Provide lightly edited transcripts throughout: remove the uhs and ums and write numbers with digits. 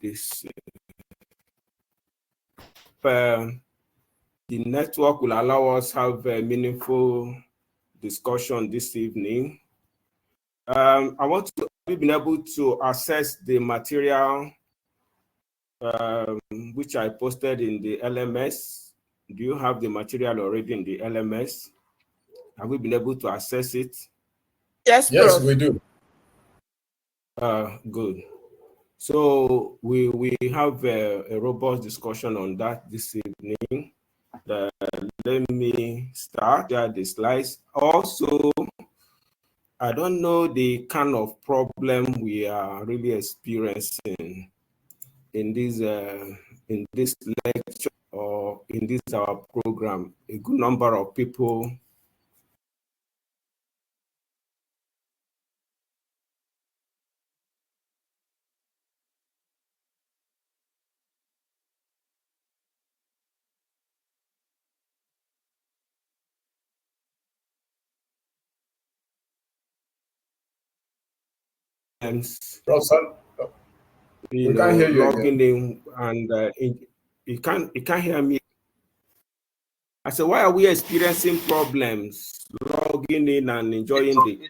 this. The network will allow us to have a meaningful discussion this evening. I want to be able to access the material which I posted in the LMS. Do you have the material already in the LMS? Have we been able to access it? Yes, yes, we do. Good. So we have a robust discussion on that this evening. Let me start the slides. Also, I don't know the kind of problem we are really experiencing in this lecture or in this our program. A good number of people we can't hear you logging in and you can't hear me. I said, why are we experiencing problems logging in and enjoying the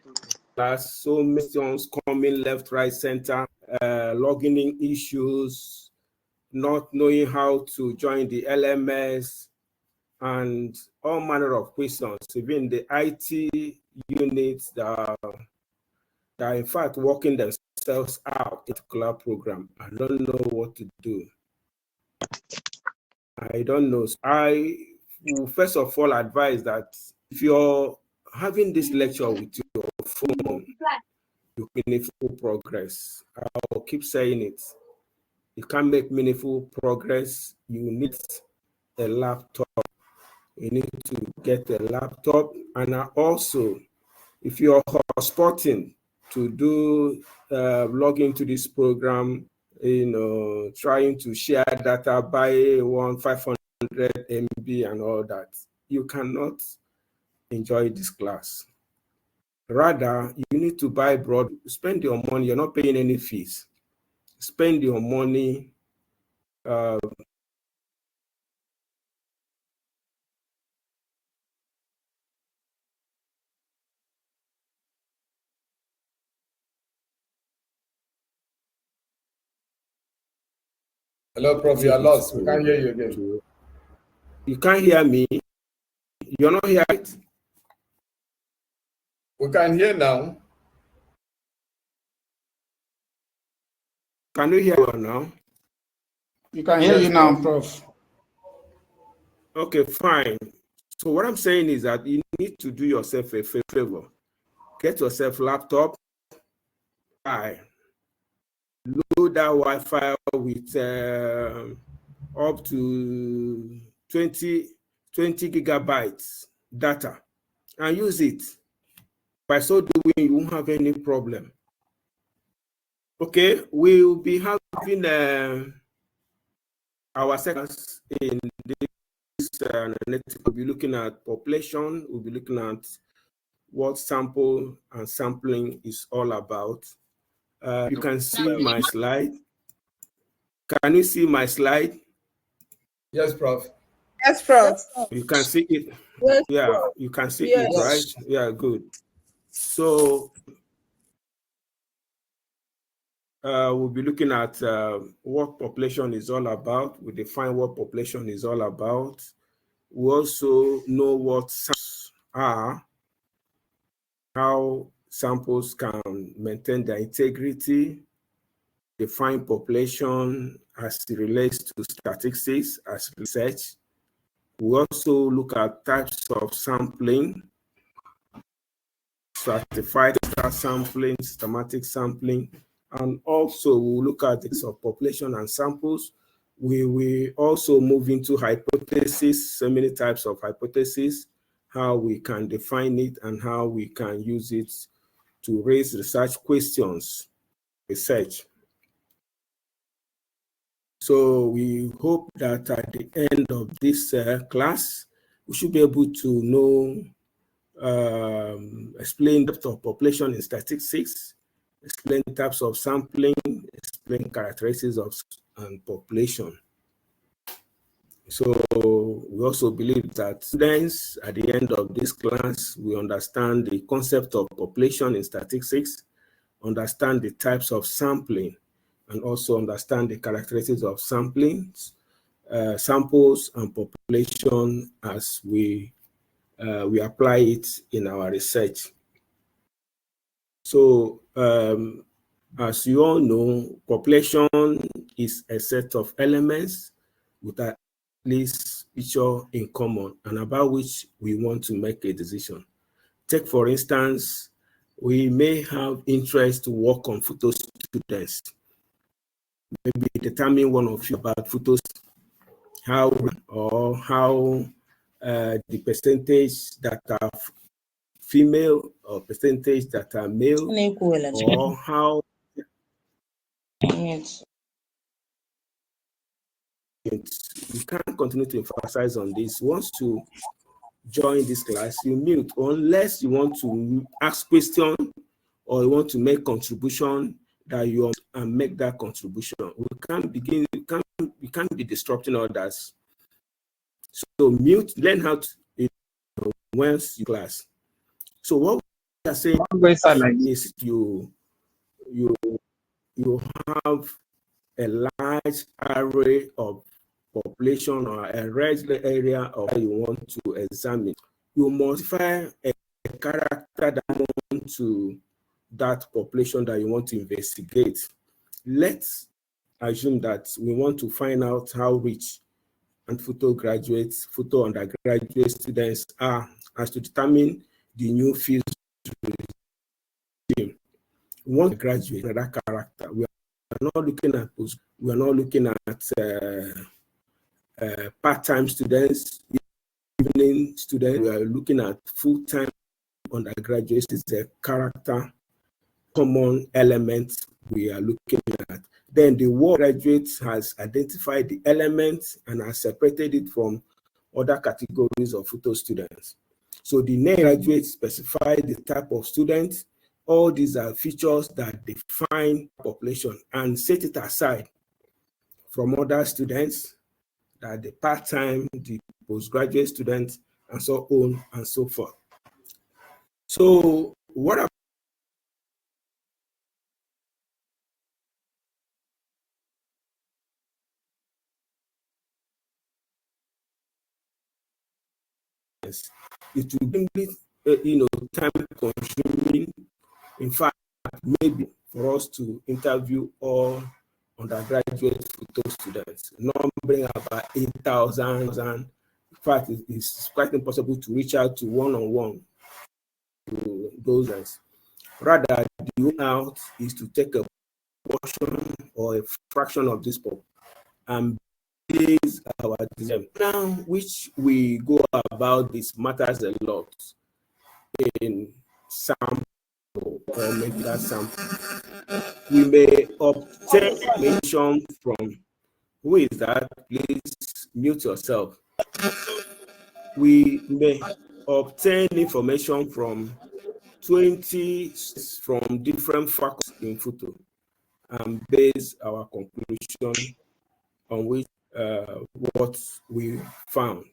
class? So many things coming left, right, center, logging in issues, not knowing how to join the LMS, and all manner of questions. Even the IT units that are in fact working themselves out in a particular program. I don't know what to do. I don't know. I will first of all advise that if you're having this lecture with your phone, you make meaningful progress. I'll keep saying it. You can't make meaningful progress. You need a laptop. You need to get a laptop. And also, if you're hotspotting to do log into this program, trying to share data by 500 MB and all that, you cannot enjoy this class. Rather, you need to buy broad, spend your money, you're not paying any fees. Spend your money Hello, Prof. You are lost. We can't hear you again. You can't hear me? You're not hearing it? We can hear now. Can you hear me now? You can hear you now, Prof. Okay, fine. So what I'm saying is that you need to do yourself a favor. Get yourself a laptop. Load that Wi-Fi with up to 20 gigabytes data and use it. By so doing, you won't have any problem. Okay, we'll be having our seconds in this analytical. We'll be looking at population. We'll be looking at what sample and sampling is all about. You can see my slide. Can you see my slide? Yes, Prof. Yes, Prof. You can see it. Yes, Yeah, Prof. you can see Yes. it, right? Yeah, good. So we'll be looking at what population is all about. We define what population is all about. We also know what samples are, how samples can maintain their integrity, define population as it relates to statistics as research. We also look at types of sampling, stratified sampling, systematic sampling, and also we'll look at the of population and samples. We will also move into hypotheses, so many types of hypotheses, how we can define it and how we can use it to raise research questions, research. So we hope that at the end of this class, we should be able to know, explain depth of population in statistics, explain types of sampling, explain main characteristics of population. So we also believe that students at the end of this class will understand the concept of population in statistics, understand the types of sampling, and also understand the characteristics of samples and population as we apply it in our research. So as you all know, population is a set of elements with at least feature in common and about which we want to make a decision. Take, for instance, we may have interest to work on photo students. Maybe determine one of you about photos, how the percentage that are female or percentage that are male, or how we can't continue to emphasize on this. Once you join this class, you mute unless you want to ask question or you want to make contribution that you and make that contribution. We can't begin. We can't be disrupting others. So mute. Learn how to once you class. So what we are saying is you have a large array of population or a large area of you want to examine. You modify a character that belongs to that population that you want to investigate. Let's assume that we want to find out how rich and photo undergraduate students are, as to determine the new field. We want to graduate that character. We are not looking at we are not looking at part-time students, evening students. We are looking at full-time undergraduates. It's a character common element we are looking at. Then the work graduate has identified the elements and has separated it from other categories of photo students. So the name graduate specifies the type of student. All these are features that define population and set it aside from other students, that the part-time, the postgraduate students, and so on and so forth. So what it will be time consuming. In fact, maybe for us to interview all undergraduate photo students, numbering about 8,000. In fact, it's quite impossible to reach out to one-on-one to those guys. Rather, the way out is to take a portion or a fraction of this pop and base our design. Now, which we go about this matters a lot in sample or maybe that sample. We may obtain information from, who is that? Please mute yourself. We may obtain information from 20 from different faculties in photo and base our conclusion on which what we found.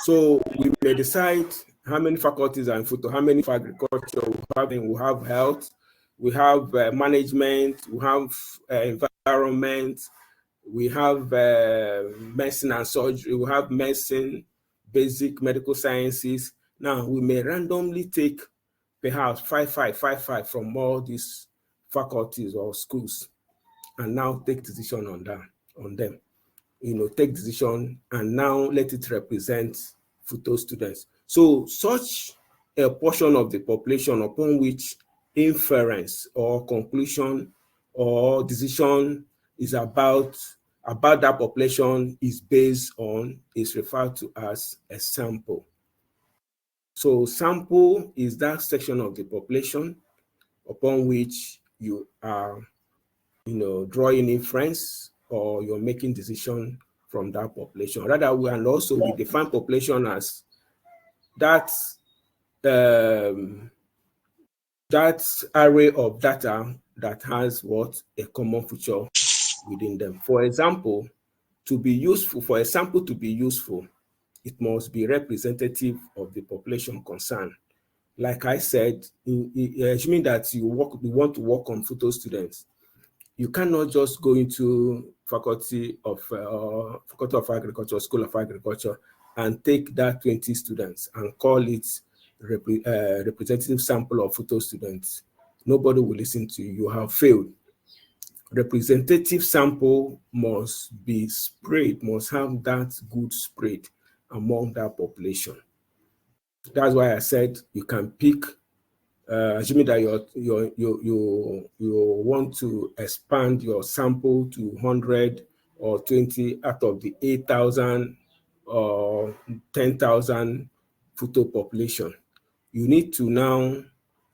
So we may decide how many faculties are in photo, how many for agriculture we have health, we have management, we have environment, we have medicine and surgery, we have medicine, basic medical sciences. Now we may randomly take perhaps 5 from all these faculties or schools and now take decision on them. Take decision and now let it represent photo students. So such a portion of the population upon which inference or conclusion or decision is about that population is based on is referred to as a sample. So sample is that section of the population upon which you are drawing inference or you're making decision from that population. Rather, we define population as that array of data that has what? A common feature within them. For example, to be useful, for a sample to be useful, it must be representative of the population concerned. Like I said, assuming that you want to work on photo students, you cannot just go into Faculty of Agriculture, School of Agriculture, and take that 20 students and call it representative sample of photo students. Nobody will listen to you. You have failed. Representative sample must be spread, must have that good spread among that population. That's why I said you can pick, assuming that you want to expand your sample to 100 or 20 out of the 8,000 or 10,000 photo population. You need to now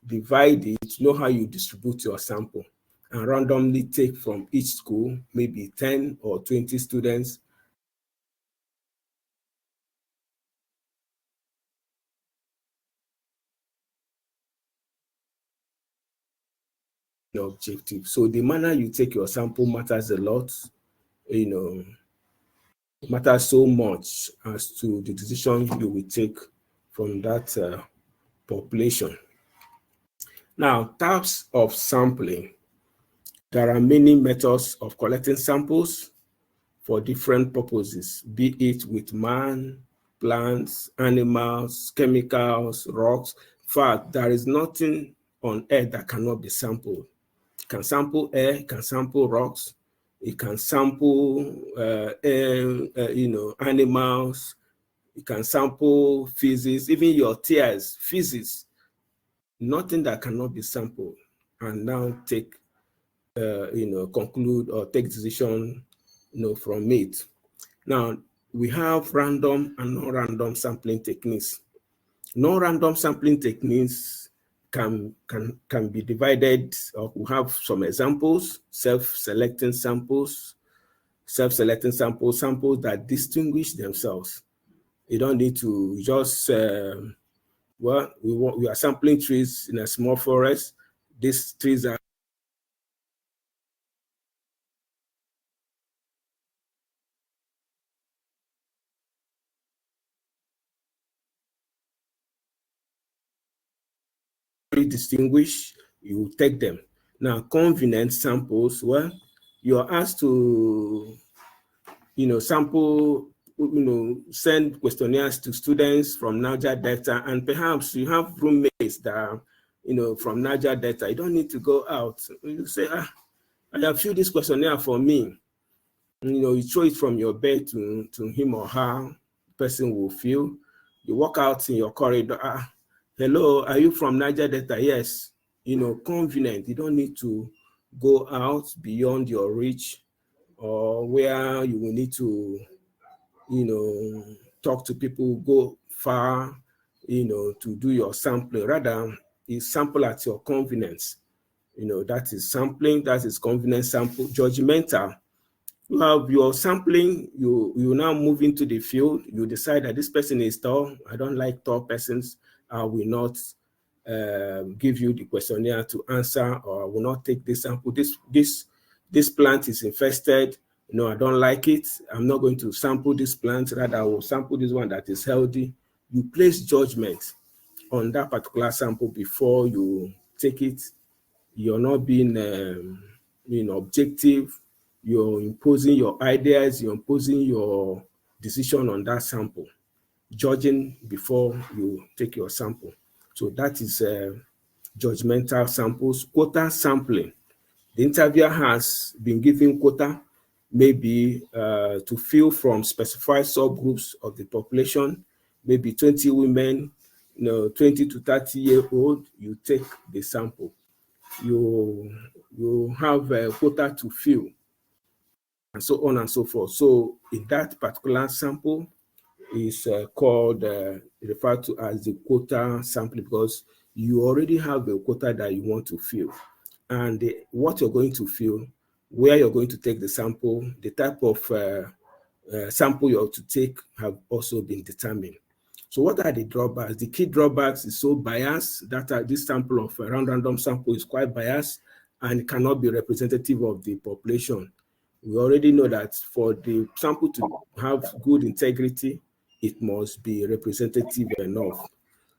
divide it, know how you distribute your sample, and randomly take from each school, maybe 10 or 20 students. Objective. So the manner you take your sample matters a lot, matters so much as to the decision you will take from that population. Now, types of sampling. There are many methods of collecting samples for different purposes, be it with man, plants, animals, chemicals, rocks. In fact, there is nothing on earth that cannot be sampled. It can sample air, it can sample rocks, it can sample animals, it can sample physics, even your tears, physics, nothing that cannot be sampled, and now take conclude or take decision from it. Now, we have random and non-random sampling techniques. Non-random sampling techniques can be divided, or we have some examples: self-selecting samples, samples that distinguish themselves. You don't need to just, we are sampling trees in a small forest. These trees are distinguish, you take them. Now, convenient samples, well, you're asked to, sample, send questionnaires to students from Niger Delta, and perhaps you have roommates that are, from Niger Delta. You don't need to go out. You say, I have filled this questionnaire for me. You throw it from your bed to him or her, the person will fill. You walk out in your corridor, hello, are you from Niger Delta? Yes. Convenient. You don't need to go out beyond your reach, or where you will need to, talk to people, go far, to do your sampling. Rather, you sample at your convenience. That is sampling, that is convenient sample. Judgmental. You have your sampling, you now move into the field, you decide that this person is tall, I don't like tall persons, I will not give you the questionnaire to answer, or I will not take this sample. This plant is infested, I don't like it, I'm not going to sample this plant, rather I will sample this one that is healthy. You place judgment on that particular sample before you take it. You're not being objective. You're imposing your ideas, you're imposing your decision on that sample, judging before you take your sample. So that is judgmental samples. Quota sampling. The interviewer has been given quota, maybe to fill from specified subgroups of the population, maybe 20 women, 20 to 30-year-old, you take the sample. You have a quota to fill, and so on and so forth. So in that particular sample is called, referred to as the quota sample, because you already have a quota that you want to fill. And what you're going to fill, where you're going to take the sample, the type of sample you're to take have also been determined. So what are the drawbacks? The key drawbacks is so biased that this sample of random sample is quite biased, and cannot be representative of the population. We already know that for the sample to have good integrity, it must be representative enough.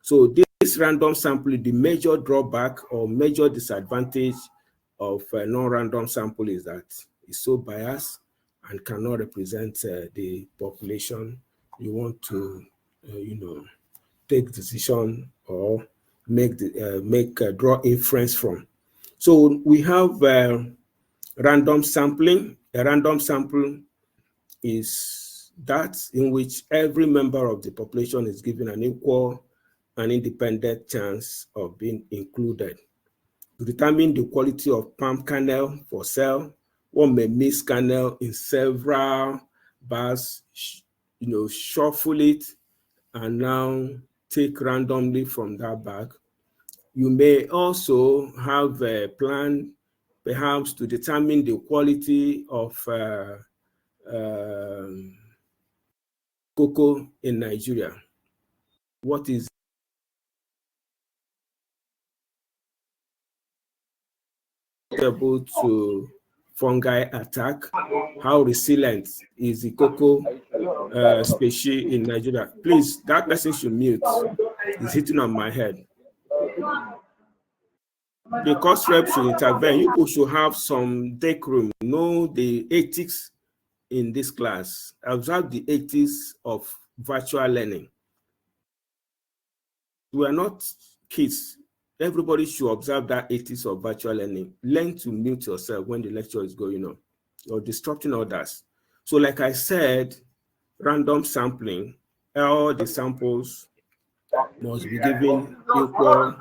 So this random sampling, the major drawback or major disadvantage of non-random sample is that it's so biased and cannot represent the population you want to, take decision or draw inference from. So we have random sampling. A random sample is that in which every member of the population is given an equal and independent chance of being included. To determine the quality of palm kernel for cell, one may mix kernel in several bars, shuffle it, and now take randomly from that bag. You may also have a plan, perhaps, to determine the quality of cocoa in Nigeria. What is able to fungi attack? How resilient is the cocoa species in Nigeria? Please, that person should mute. It's hitting on my head. The course rep should intervene. You people should have some decorum, know the ethics in this class. Observe the ethics of virtual learning. We are not kids. Everybody should observe that ethics of virtual learning. Learn to mute yourself when the lecture is going on. You're disrupting others. So like I said, random sampling, all the samples must be given equal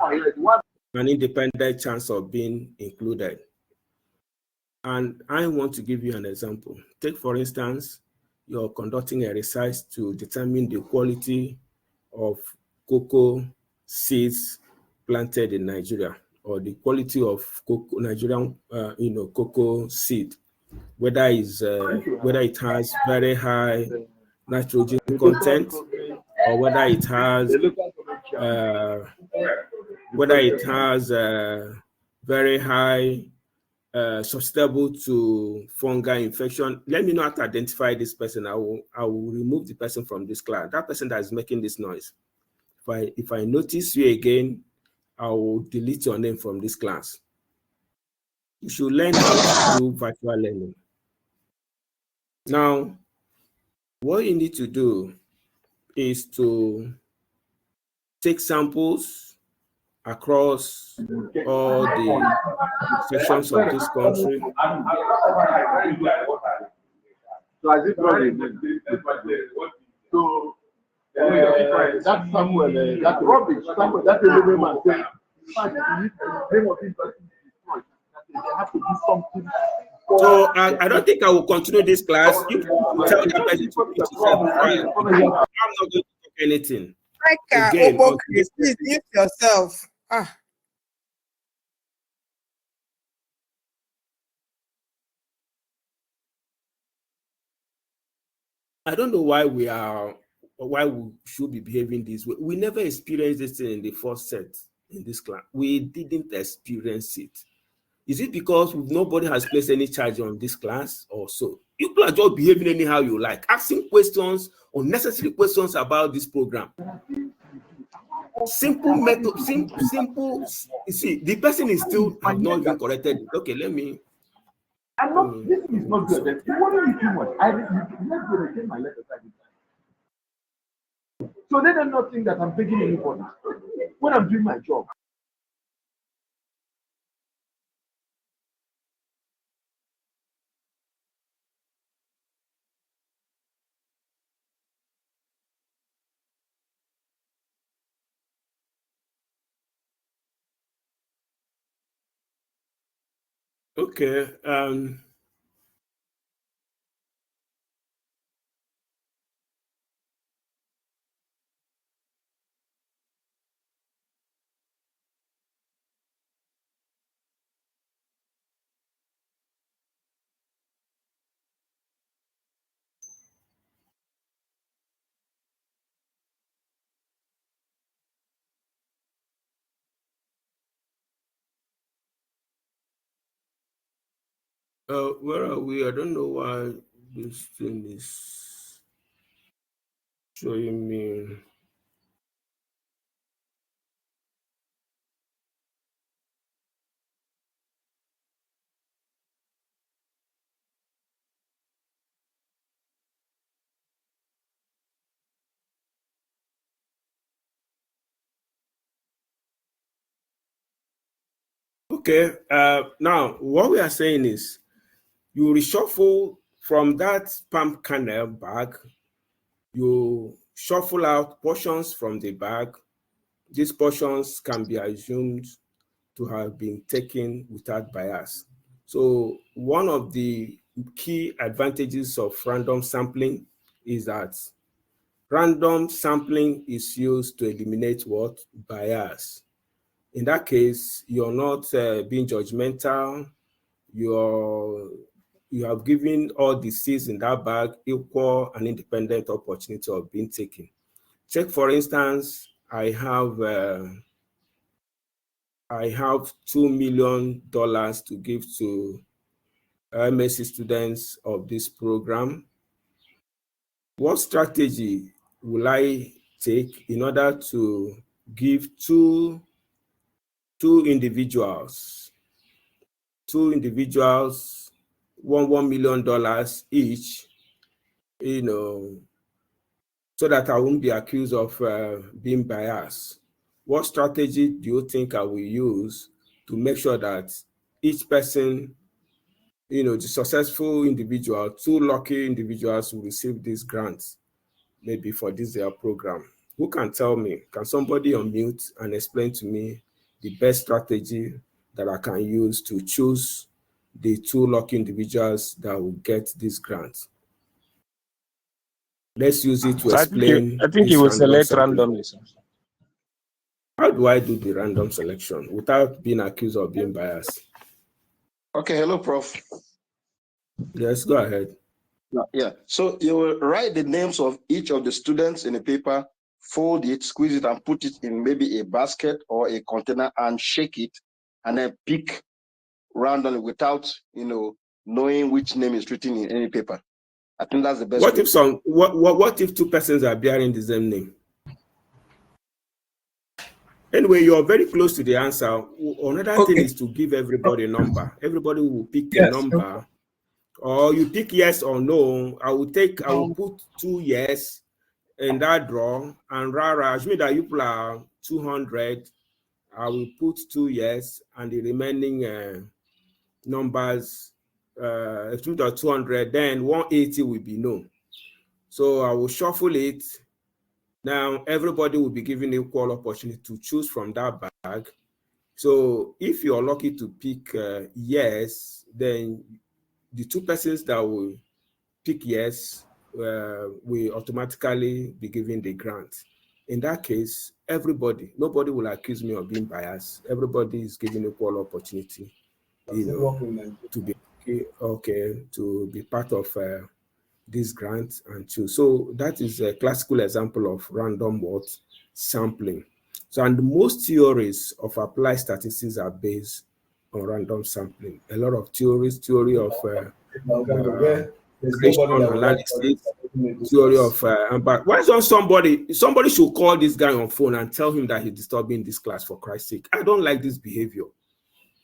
and independent chance of being included. And I want to give you an example. Take, for instance, you're conducting a research to determine the quality of cocoa seeds planted in Nigeria, or the quality of Nigerian, cocoa seed, whether it has very high nitrogen content, or whether it has very high susceptible to fungal infection. Let me not identify this person. I will remove the person from this class. That person that is making this noise. If I notice you again, I will delete your name from this class. You should learn how to do virtual learning. Now, what you need to do is to take samples across all the sections of this country. So that Samuel, that rubbish, Samuel, that man said, they have to do something. So I don't think I will continue this class. You tell that person to mute yourself. I'm not going to talk anything. Again, please mute yourself. I don't know why we should be behaving this way. We never experienced this in the first set in this class. We didn't experience it. Is it because nobody has placed any charge on this class or so? People are just behaving anyhow you like, asking questions, unnecessary questions about this program. Simple method, simple. You see, the person is still have not even corrected it. Okay, let me. This is not good. What are you too much? Let's go again my letter. So they do not think that I'm taking anybody when I'm doing my job. Okay. Where are we? I don't know why this thing is showing me. Okay. Now, what we are saying is you reshuffle from that palm kernel bag, you shuffle out portions from the bag. These portions can be assumed to have been taken without bias. So one of the key advantages of random sampling is that random sampling is used to eliminate what? Bias. In that case, you're not being judgmental. You have given all the seeds in that bag equal and independent opportunity of being taken. Take, for instance, I have $2 million to give to MSc students of this program. What strategy will I take in order to give two individuals $1 million each, so that I won't be accused of being biased? What strategy do you think I will use to make sure that each person, the successful individual, two lucky individuals will receive these grants, maybe for this their program? Who can tell me? Can somebody unmute and explain to me the best strategy that I can use to choose the two lucky individuals that will get this grant? Let's use it to explain. I think you will select randomly. How do I do the random selection without being accused of being biased? Okay, hello, Prof. Yes, go ahead. Yeah, so you will write the names of each of the students in a paper, fold it, squeeze it, and put it in maybe a basket or a container and shake it, and then pick randomly without, knowing which name is written in any paper. I think that's the best. What if two persons are bearing the same name? Anyway, you're very close to the answer. Another thing is to give everybody a number. Everybody will pick a number, or you pick yes or no. I will put 2 yes in that draw, and rara, assuming that you play 200, I will put 2 yes, and the remaining numbers, if 200, then 180 will be no. So I will shuffle it. Now everybody will be given equal opportunity to choose from that bag. So if you're lucky to pick yes, then the two persons that will pick yes will automatically be given the grant. In that case, nobody will accuse me of being biased. Everybody is given equal opportunity, to be part of this grant and choose. So that is a classical example of random sampling. So, and most theories of applied statistics are based on random sampling. A lot of theory of regression analysis, theory of but why don't somebody should call this guy on phone and tell him that he's disturbing this class, for Christ's sake. I don't like this behavior.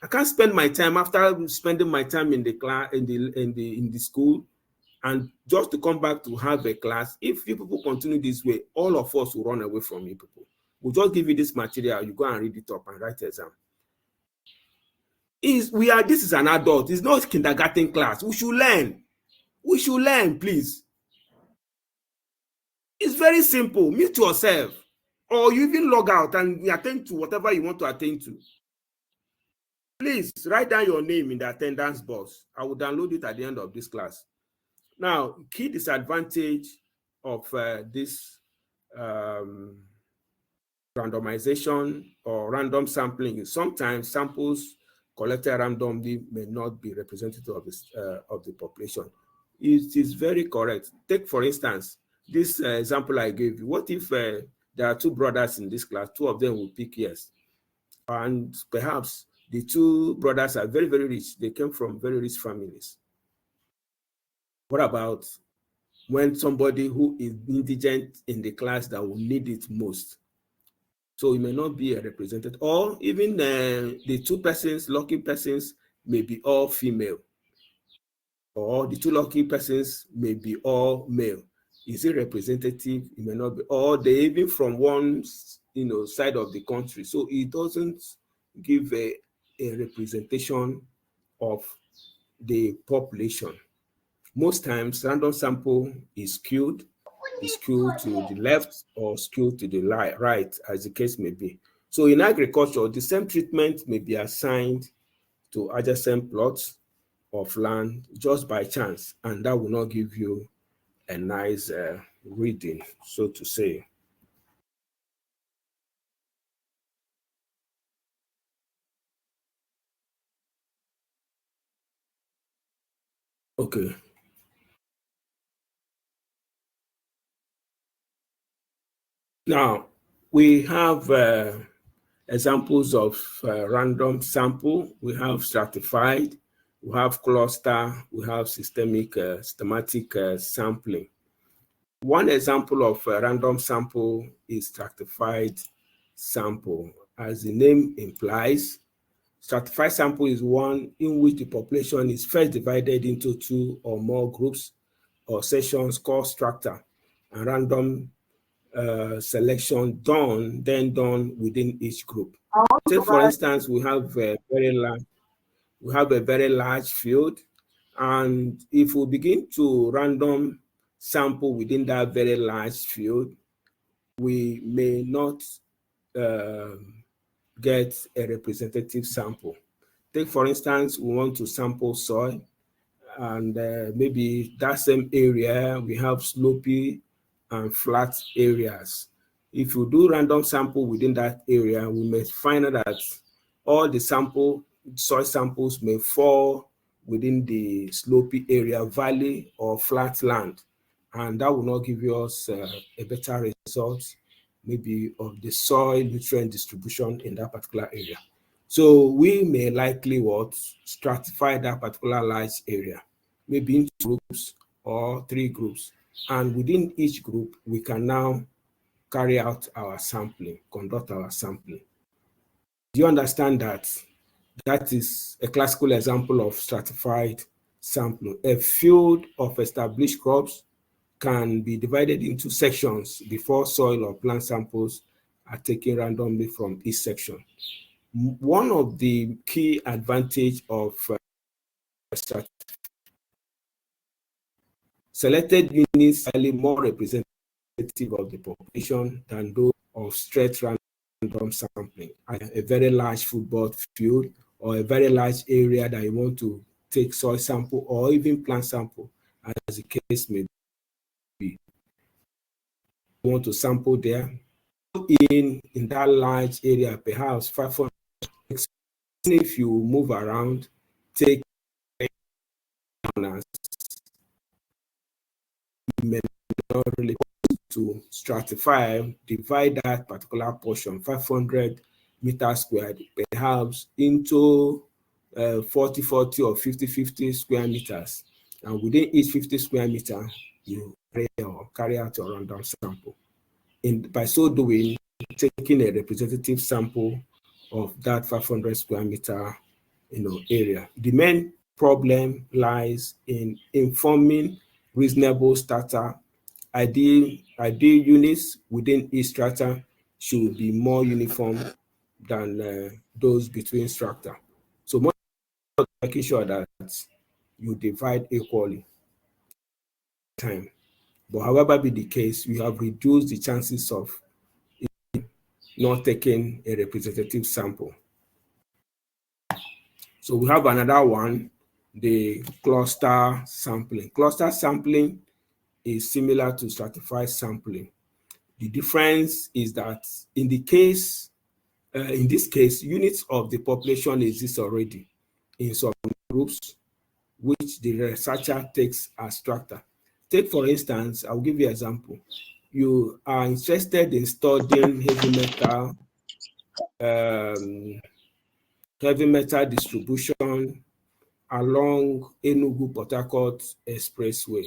I can't spend my time after spending my time in the class in the school, and just to come back to have a class. If you people continue this way, all of us will run away from you people. We'll just give you this material, you go and read it up and write exam. This is an adult, it's not kindergarten class. We should learn, please. It's very simple. Mute yourself, or you even log out and attend to whatever you want to attend to. Please write down your name in the attendance box. I will download it at the end of this class. Now, key disadvantage of this randomization or random sampling is sometimes samples collected randomly may not be representative of the population. It is very correct. Take, for instance, this example I gave you. What if there are two brothers in this class? Two of them will pick yes, and perhaps The two brothers are very, very rich. They came from very rich families. What about when somebody who is indigent in the class that will need it most? So it may not be a representative, or even the two persons, lucky persons, may be all female, or the two lucky persons may be all male. Is it representative? It may not be, or they even from one side of the country. So it doesn't give a representation of the population. Most times, random sample is skewed to the left or skewed to the right, as the case may be. So in agriculture, the same treatment may be assigned to adjacent plots of land just by chance, and that will not give you a nice reading, so to say. Okay. Now, we have examples of random sample. We have stratified, we have cluster, we have systematic sampling. One example of a random sample is stratified sample. As the name implies, stratified sample is one in which the population is first divided into two or more groups or sections called strata, and random selection then done within each group. Say, for instance, we have a very large field, and if we begin to random sample within that very large field, we may not get a representative sample. Take, for instance, we want to sample soil, and maybe that same area, we have slopy and flat areas. If you do random sample within that area, we may find out that all the soil samples may fall within the slopy area, valley, or flat land, and that will not give us a better result, maybe of the soil nutrient distribution in that particular area. So we may likely stratify that particular large area, maybe into groups or 3 groups. And within each group, we can now carry out our sampling, conduct our sampling. Do you understand that? That is a classical example of stratified sampling. A field of established crops can be divided into sections before soil or plant samples are taken randomly from each section. One of the key advantage of selected units are more representative of the population than those of straight random sampling. A very large football field or a very large area that you want to take soil sample or even plant sample, as the case may be. You want to sample there in that large area, perhaps 500. If you move around, take may not really to stratify, divide that particular portion, 500 meters squared, perhaps into 40 or 50 square meters. And within each 50 square meter, you carry out your random sample. By so doing, taking a representative sample of that 500 square meter area. The main problem lies in informing reasonable strata. Ideal units within each strata should be more uniform than those between strata. So more making sure that you divide equally time. But however be the case, we have reduced the chances of not taking a representative sample. So we have another one, the cluster sampling. Cluster sampling is similar to stratified sampling. The difference is that in this case, units of the population exist already in some groups, which the researcher takes as strata. Take, for instance, I'll give you an example. You are interested in studying heavy metal heavy metal distribution along Enugu-Port Harcourt Expressway.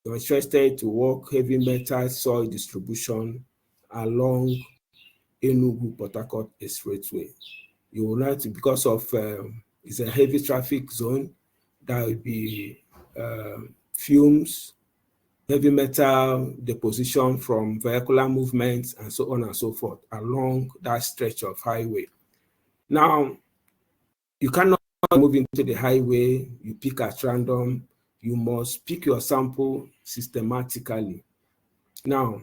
You're interested to work heavy metal soil distribution along Enugu-Port Harcourt Expressway. You will not, because of it's a heavy traffic zone, there will be fumes, heavy metal deposition from vehicular movements, and so on and so forth along that stretch of highway. Now, you cannot move into the highway, you pick at random, you must pick your sample systematically. Now,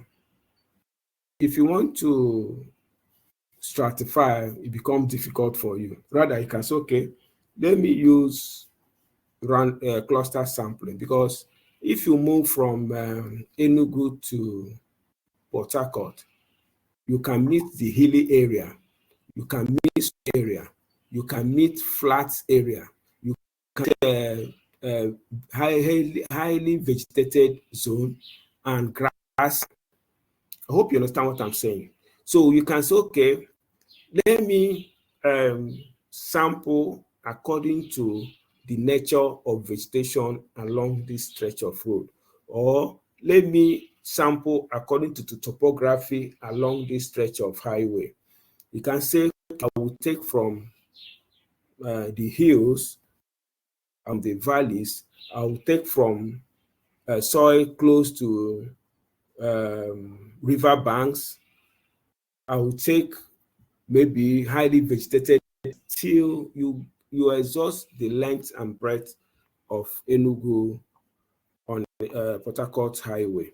if you want to stratify, it becomes difficult for you. Rather, you can say, okay, let me use cluster sampling, because if you move from Enugu to Port Harcourt, you can meet the hilly area, you can meet area, you can meet flat area, you can highly vegetated zone and grass. I hope you understand what I'm saying. So you can say, okay, let me sample according to the nature of vegetation along this stretch of road, or let me sample according to the topography along this stretch of highway. You can say, I will take from the hills and the valleys, I will take from soil close to river banks, I will take maybe highly vegetated till you exhaust the length and breadth of Enugu on Port Harcourt Highway.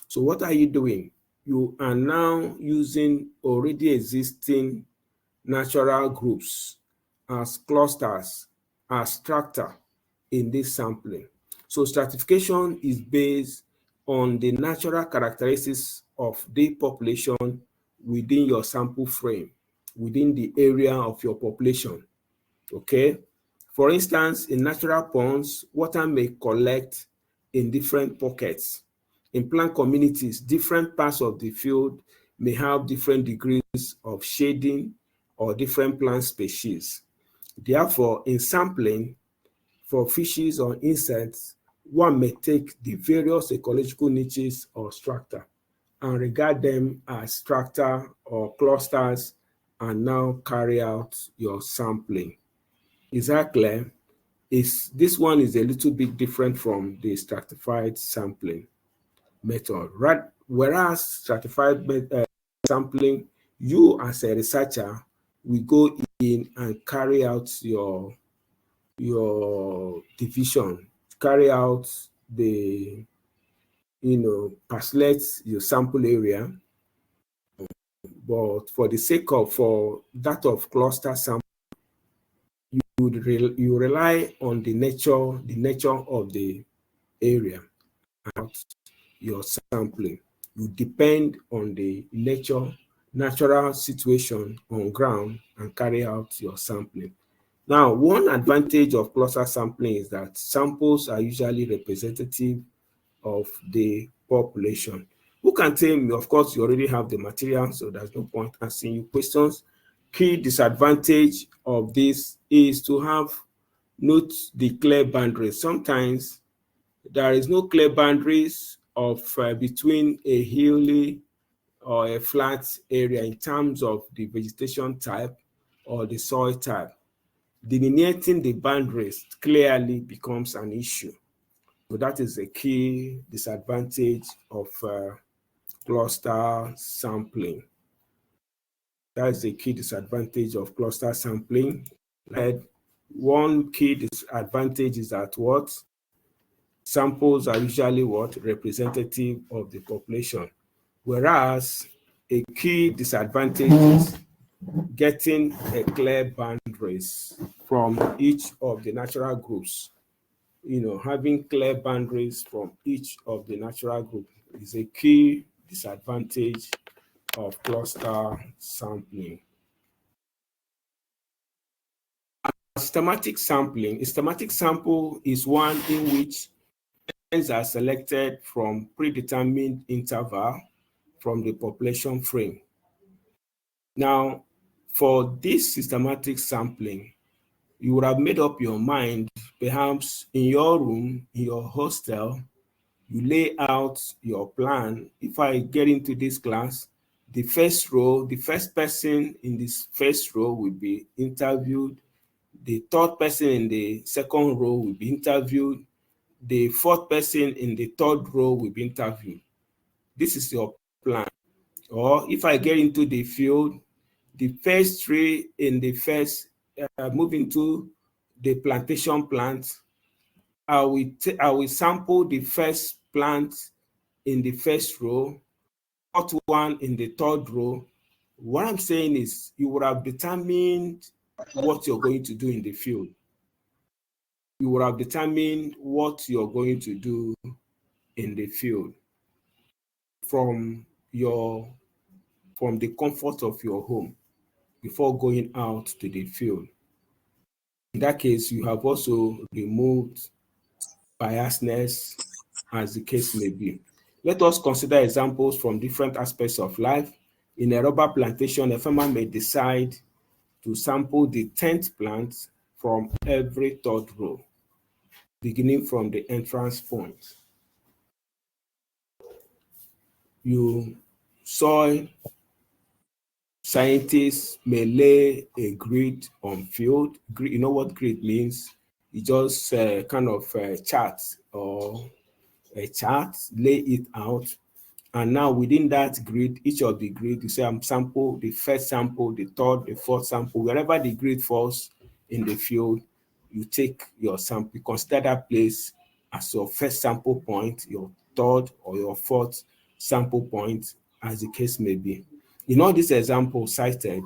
So what are you doing? You are now using already existing natural groups as clusters, as strata in this sampling. So stratification is based on the natural characteristics of the population within your sample frame, within the area of your population, okay? For instance, in natural ponds, water may collect in different pockets. In plant communities, different parts of the field may have different degrees of shading or different plant species. Therefore, in sampling for fishes or insects, one may take the various ecological niches or strata and regard them as strata or clusters and now carry out your sampling. Is that clear? This one is a little bit different from the stratified sampling method. Right? Whereas stratified sampling, you as a researcher will go in and carry out your division, carry out the parcellate your sample area, but for the sake of that of cluster sample, you rely on the nature of the area and your sampling. You depend on the natural situation on ground and carry out your sampling. Now, one advantage of cluster sampling is that samples are usually representative of the population. Who can tell me? Of course, you already have the material, so there's no point asking you questions. Key disadvantage of this is to have not the clear boundaries. Sometimes there is no clear boundaries of between a hilly or a flat area in terms of the vegetation type or the soil type. Delineating the boundaries clearly becomes an issue. So that is a key disadvantage of cluster sampling. That is a key disadvantage of cluster sampling. One key disadvantage is that what? Samples are usually what? Representative of the population. Whereas a key disadvantage is getting a clear boundaries from each of the natural groups. Having clear boundaries from each of the natural group is a key disadvantage of cluster sampling. Systematic sampling. A systematic sample is one in which elements are selected from predetermined interval from the population frame. Now, For this systematic sampling, you would have made up your mind, perhaps in your room, in your hostel, you lay out your plan. If I get into this class, the first person in this first row will be interviewed. The third person in the second row will be interviewed. The fourth person in the third row will be interviewed. This is your plan. Or if I get into the field, the first three in the first move into the plantation plant. I will sample the first plant in the first row, fourth one in the third row. What I'm saying is you would have determined what you're going to do in the field. You would have determined what you're going to do in the field from the comfort of your home before going out to the field. In that case, you have also removed biasness, as the case may be. Let us consider examples from different aspects of life. In a rubber plantation, a farmer may decide to sample the 10th plant from every third row, beginning from the entrance point. Soil scientists may lay a grid on field. You know what grid means? You just kind of chart or a chart, lay it out. And now within that grid, each of the grid, you say I'm sample, the first sample, the third, the fourth sample, wherever the grid falls in the field, you take your sample, you consider that place as your first sample point, your third or your fourth sample point, as the case may be. In all these examples cited,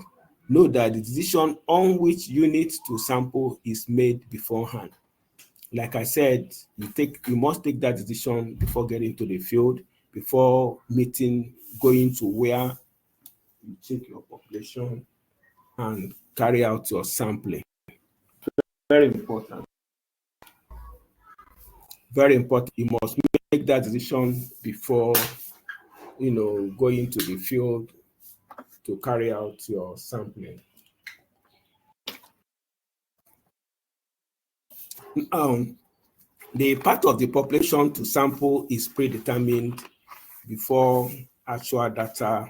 note that the decision on which unit to sample is made beforehand. Like I said, you must take that decision before getting to the field, before going to where you take your population and carry out your sampling. Very important. Very important. You must make that decision before going to the field to carry out your sampling. The part of the population to sample is predetermined before actual data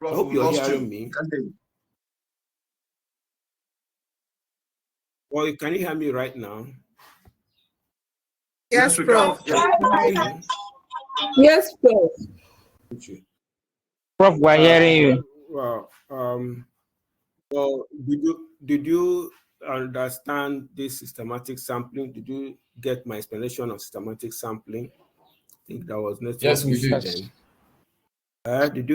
I hope you're hearing me. Well, can you hear me right now? Yes, Prof. Yes, Prof. Prof, we're hearing you. Well, did you understand this systematic sampling? Did you get my explanation of systematic sampling? I think that was network Yes, we did. then. Did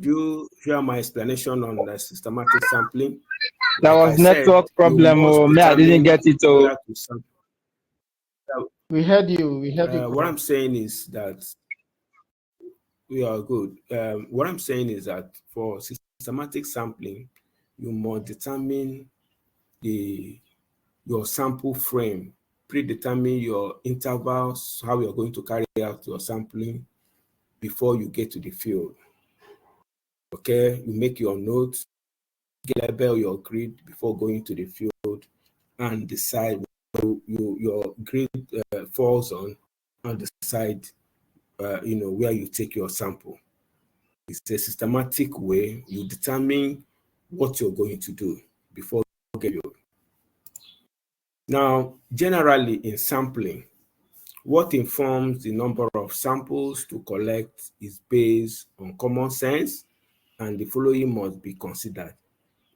you hear my explanation on the systematic sampling? That Like was network problem. I didn't get it. We heard you. What I'm saying is that we are good. What I'm saying is that for systematic sampling, you must determine your sample frame, predetermine your intervals, how you're going to carry out your sampling before you get to the field. Okay, you make your notes, label your grid before going to the field, and decide your grid falls on, and decide where you take your sample. It's a systematic way you determine what you're going to do before you get your. Now, generally in sampling, what informs the number of samples to collect is based on common sense, and the following must be considered.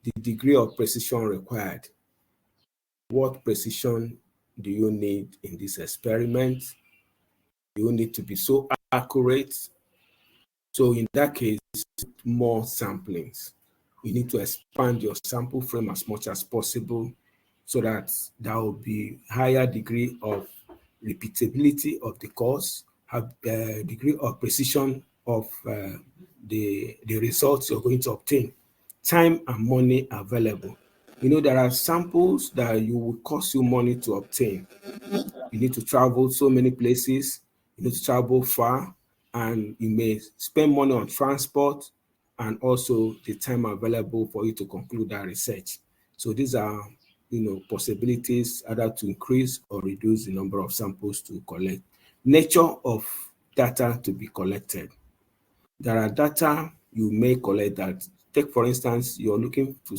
The degree of precision required. what precision do you need in this experiment? You need to be so accurate. So in that case, more samplings. You need to expand your sample frame as much as possible so that there will be higher degree of repeatability of the course, have a degree of precision of the results you're going to obtain. Time and money available. You know, there are samples that you will cost you money to obtain. You need to travel so many places, you need to travel far, and you may spend money on transport and also the time available for you to conclude that research. So these are, possibilities either to increase or reduce the number of samples to collect. Nature of data to be collected. There are data you may collect that, take for instance, you're looking to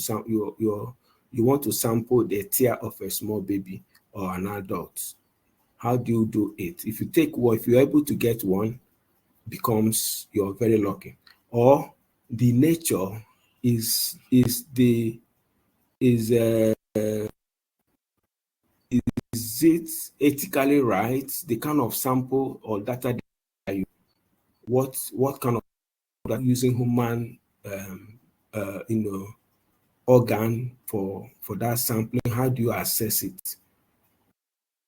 you want to sample the tear of a small baby or an adult. How do you do it? If you take one, if you're able to get one, becomes you're very lucky. Or the nature is it ethically right? The kind of sample or data that you, what kind of using human organ for that sampling? How do you assess it?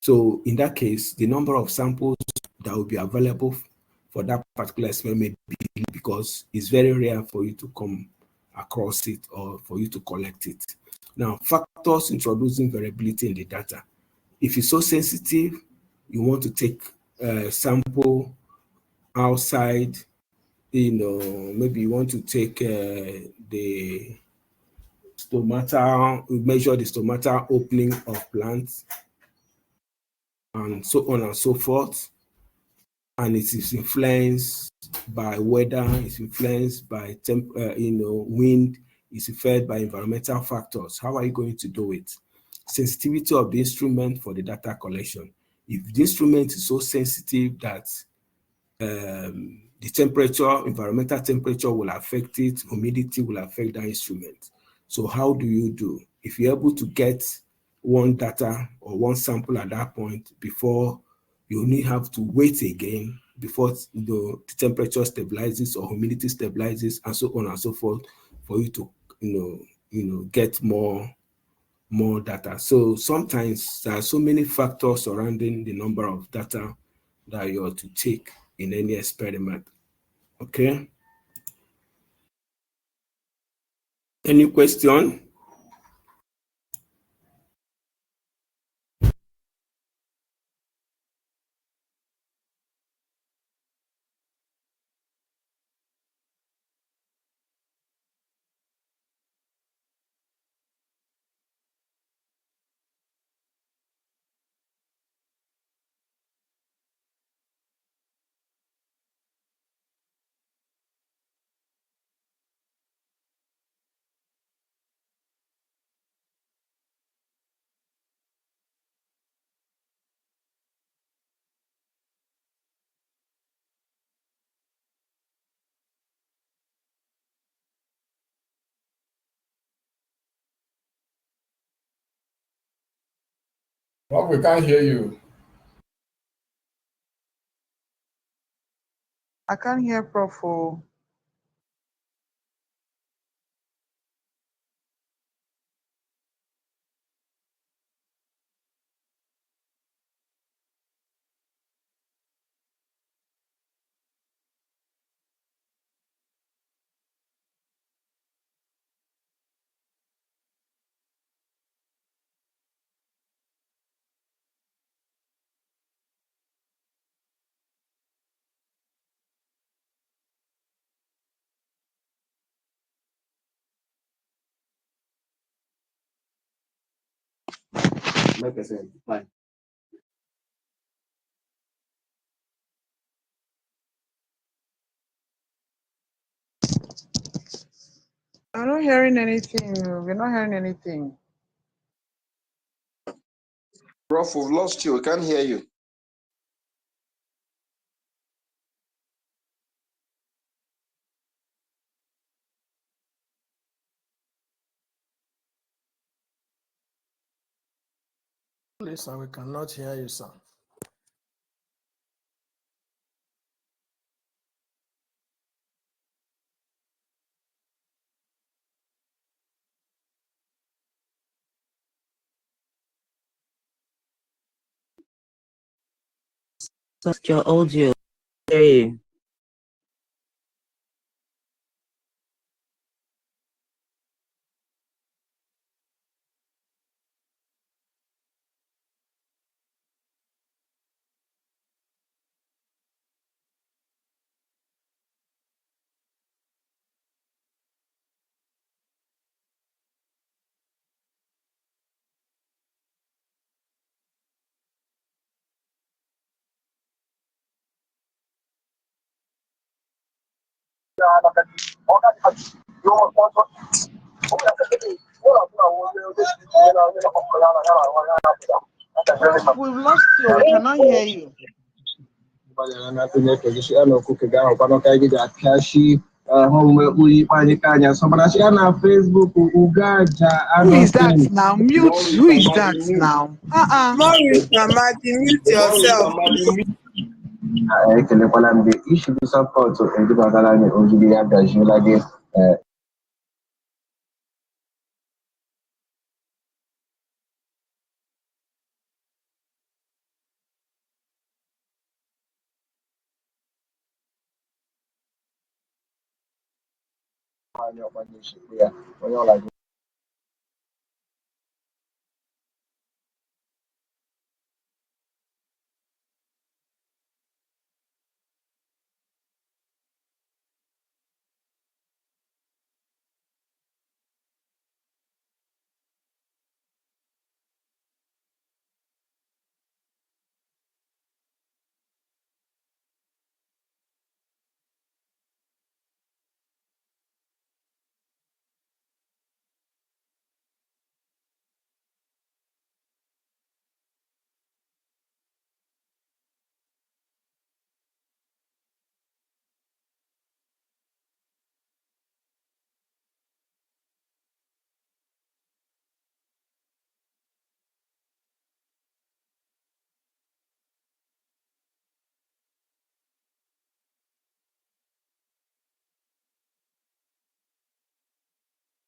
So in that case, the number of samples that will be available for that particular experiment may be, because it's very rare for you to come across it or for you to collect it. Now, factors introducing variability in the data. If it's so sensitive, you want to take a sample outside, maybe you want to take the stomata, measure the stomata opening of plants, and so on and so forth. And it is influenced by weather, it's influenced by wind, it's affected by environmental factors. How are you going to do it? Sensitivity of the instrument for the data collection. If the instrument is so sensitive that the temperature, environmental temperature will affect it, humidity will affect that instrument. So how do you do? If you're able to get one data or one sample at that point, before you only have to wait again before the temperature stabilizes or humidity stabilizes and so on and so forth for you to get more data. So sometimes there are so many factors surrounding the number of data that you ought to take in any experiment. Okay. Any question? Well, we can't hear you. I can't hear Prof. Oh. Like I said, fine. I'm not hearing anything. We're not hearing anything. Prof, we've lost you. We can't hear you. Listen, we cannot hear you, sir. Just your audio. Hey. Prof, we've lost you. We cannot hear you. Facebook Who is that now? Mute. Who is that now? Maurice Amadi, mute yourself. issue support to Ndibagala Ojigi Yagajulage.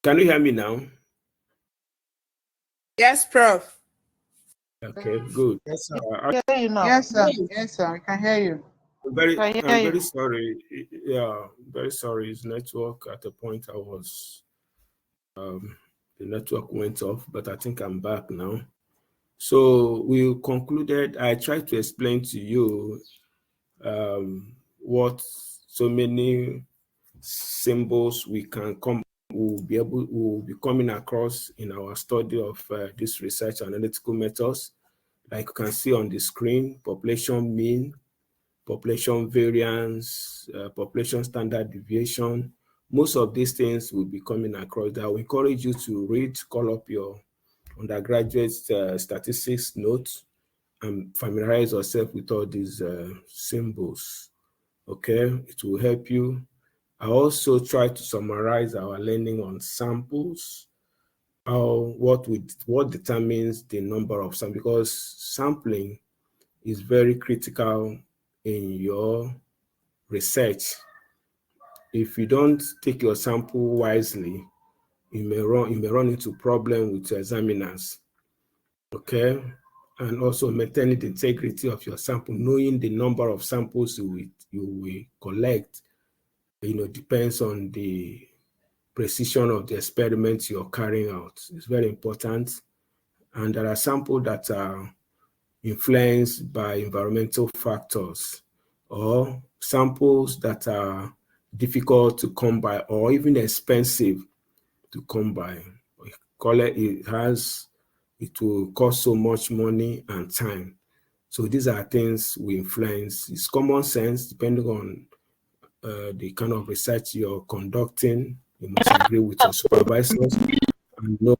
Can you hear me now? Yes, Prof. Okay, good. Yes, sir. Hear you now. Yes, sir. Yes, sir. We can hear you. I'm Can hear you. very sorry. Yeah, very sorry. It's network. At the point I was, the network went off, but I think I'm back now. So we concluded. I tried to explain to you what so many symbols we can come. Will be coming across in our study of this research analytical methods. Like you can see on the screen, population mean, population variance, population standard deviation. Most of these things will be coming across. I will encourage you to read, call up your undergraduate statistics notes and familiarize yourself with all these symbols. Okay, it will help you. I also try to summarize our learning on samples, what determines the number of samples, because sampling is very critical in your research. If you don't take your sample wisely, you may run into problem with your examiners. Okay, and also maintaining the integrity of your sample, knowing the number of samples you will collect, depends on the precision of the experiments you're carrying out. It's very important. And there are samples that are influenced by environmental factors, or samples that are difficult to come by or even expensive to come by. It will cost so much money and time. So these are things we influence. It's common sense, depending on the kind of research you're conducting. You must agree with your supervisors and know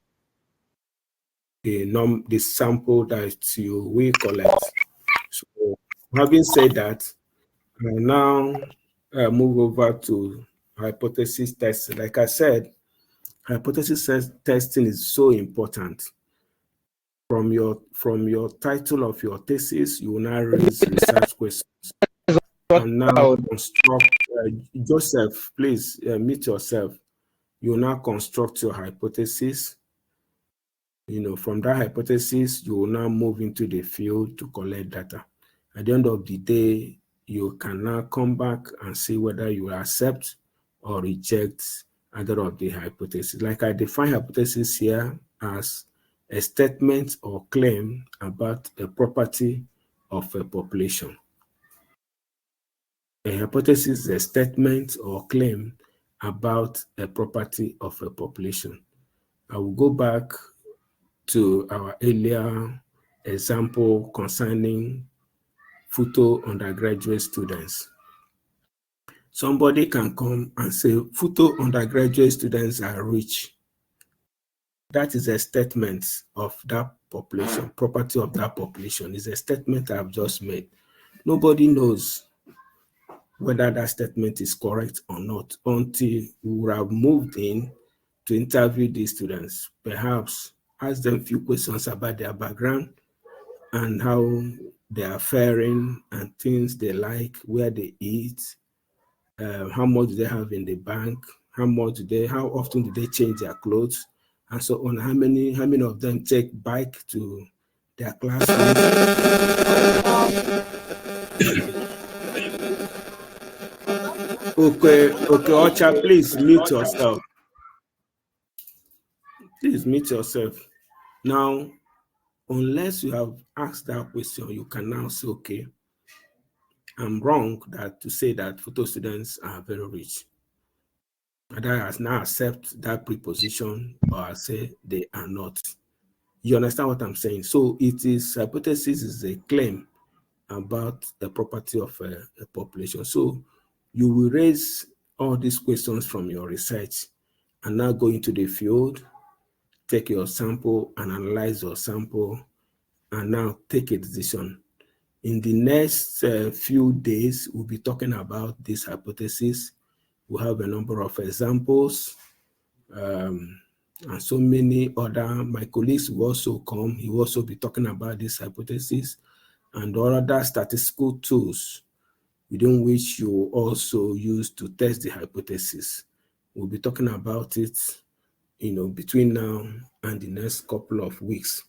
the sample that you will collect. So having said that, I now move over to hypothesis testing. Like I said, hypothesis testing is so important. From your title of your thesis, you will now raise research questions. And now construct, Joseph, please mute yourself. You will now construct your hypothesis. From that hypothesis, you will now move into the field to collect data. At the end of the day, you can now come back and see whether you accept or reject either of the hypotheses. Like I define hypothesis here as a statement or claim about a property of a population. A hypothesis is a statement or claim about a property of a population. I will go back to our earlier example concerning photo undergraduate students. Somebody can come and say, photo undergraduate students are rich. That is a statement of that population, property of that population. It's a statement I've just made. Nobody knows whether that statement is correct or not until we have moved in to interview these students, perhaps ask them a few questions about their background and how they are faring and things they like, where they eat, how much they have in the bank, how often do they change their clothes, and so on. How many of them take bike to their classrooms? Okay, Ocha, please mute yourself. Please mute yourself. Now, unless you have asked that question, you can now say, okay, I'm wrong to say that photo students are very rich. And I now accept that preposition, or I say they are not. You understand what I'm saying? So hypothesis is a claim about the property of a population. So you will raise all these questions from your research and now go into the field, take your sample and analyze your sample, and now take a decision. In the next few days, we'll be talking about this hypothesis. We'll have a number of examples, and so many other. My colleagues will also come. He will also be talking about this hypothesis and other statistical tools within which you also use to test the hypothesis. We'll be talking about it, between now and the next couple of weeks.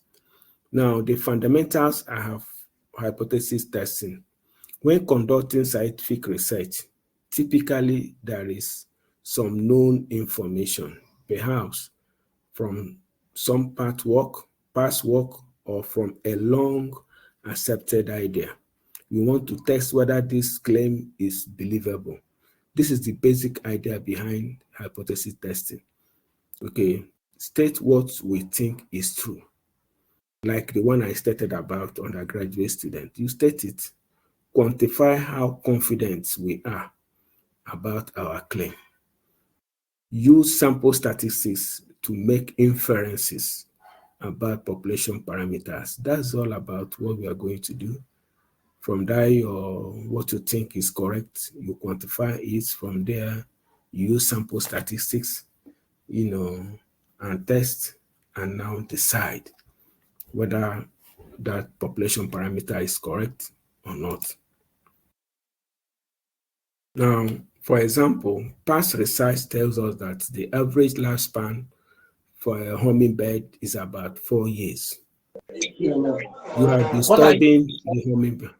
Now, the fundamentals of hypothesis testing. When conducting scientific research, typically there is some known information, perhaps from some past work, or from a long accepted idea. We want to test whether this claim is believable. This is the basic idea behind hypothesis testing. Okay, state what we think is true. Like the one I stated about undergraduate student. You state it. Quantify how confident we are about our claim. Use sample statistics to make inferences about population parameters. That's all about what we are going to do. From there, what you think is correct, you quantify it. From there, you use sample statistics, and test, and now decide whether that population parameter is correct or not. Now, for example, past research tells us that the average lifespan for a hummingbird is about 4 years. You have been studying the hummingbird.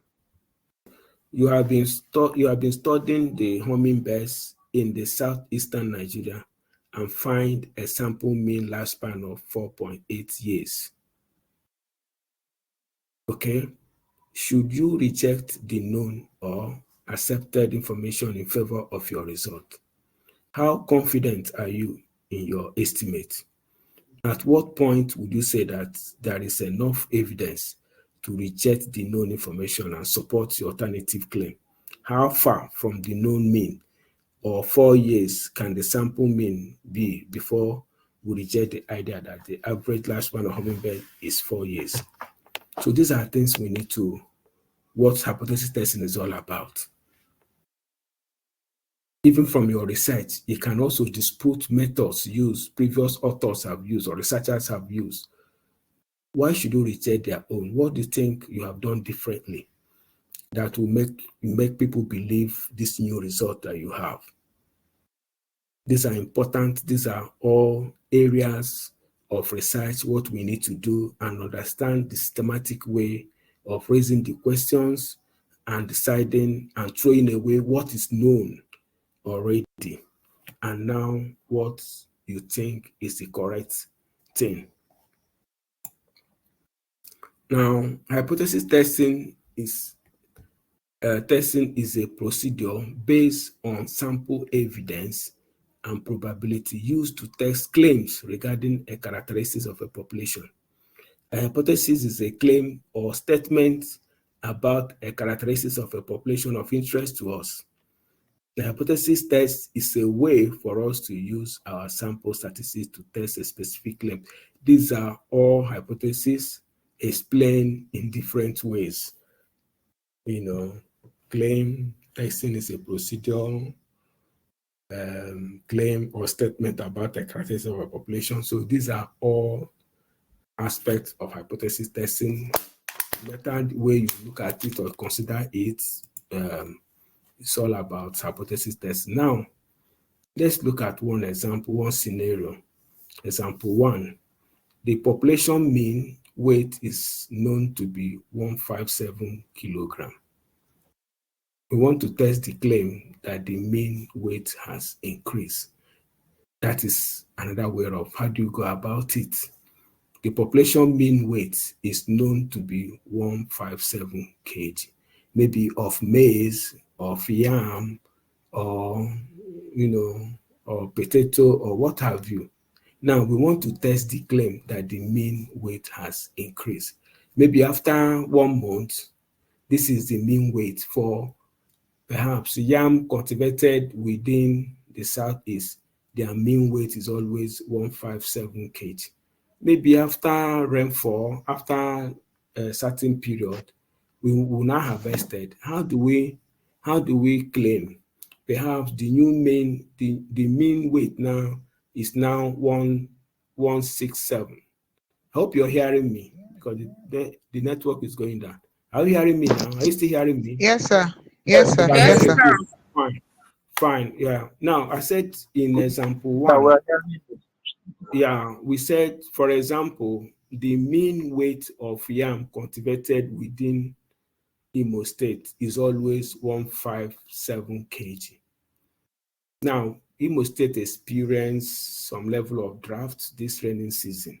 You have been studying the hummingbirds in the southeastern Nigeria and find a sample mean lifespan of 4.8 years. Okay, should you reject the known or accepted information in favor of your result? How confident are you in your estimate? At what point would you say that there is enough evidence to reject the known information and support your alternative claim? How far from the known mean, or 4 years, can the sample mean be before we reject the idea that the average lifespan of hummingbird is 4 years? So these are things we need to, what hypothesis testing is all about. Even from your research, you can also dispute methods used, previous authors have used, or researchers have used. Why should you reject their own? What do you think you have done differently that will make people believe this new result that you have? These are important. These are all areas of research, what we need to do and understand the systematic way of raising the questions and deciding and throwing away what is known already and now what you think is the correct thing. Now, hypothesis testing is a procedure based on sample evidence and probability used to test claims regarding a characteristics of a population. A hypothesis is a claim or statement about a characteristics of a population of interest to us. The hypothesis test is a way for us to use our sample statistics to test a specific claim. These are all hypotheses explained in different ways. Claim testing is a procedure, claim or statement about the characteristics of a population. So these are all aspects of hypothesis testing. No matter the way you look at it or consider it, it's all about hypothesis testing. Now, let's look at one example, one scenario. Example 1, the population mean weight is known to be 157 kilogram. We want to test the claim that the mean weight has increased. That is another way of how do you go about it. The population mean weight is known to be 157 kg, maybe of maize, of yam, or or potato, or what have you. Now we want to test the claim that the mean weight has increased. Maybe after 1 month, this is the mean weight for perhaps yam cultivated within the southeast. Their mean weight is always 157 kg. Maybe after rainfall, after a certain period, we will now harvested. How do we claim? Perhaps the mean weight now is now 167. I hope you're hearing me because the network is going down. Are you hearing me now? Are you still hearing me? Yes, sir. Yes, sir. Okay, Yes, sir. good. Fine. Yeah. Now I said in example 1. Yeah, we said, for example, the mean weight of yam cultivated within Imo State is always 157 kg. Now, Imo State experienced some level of drought this rainy season,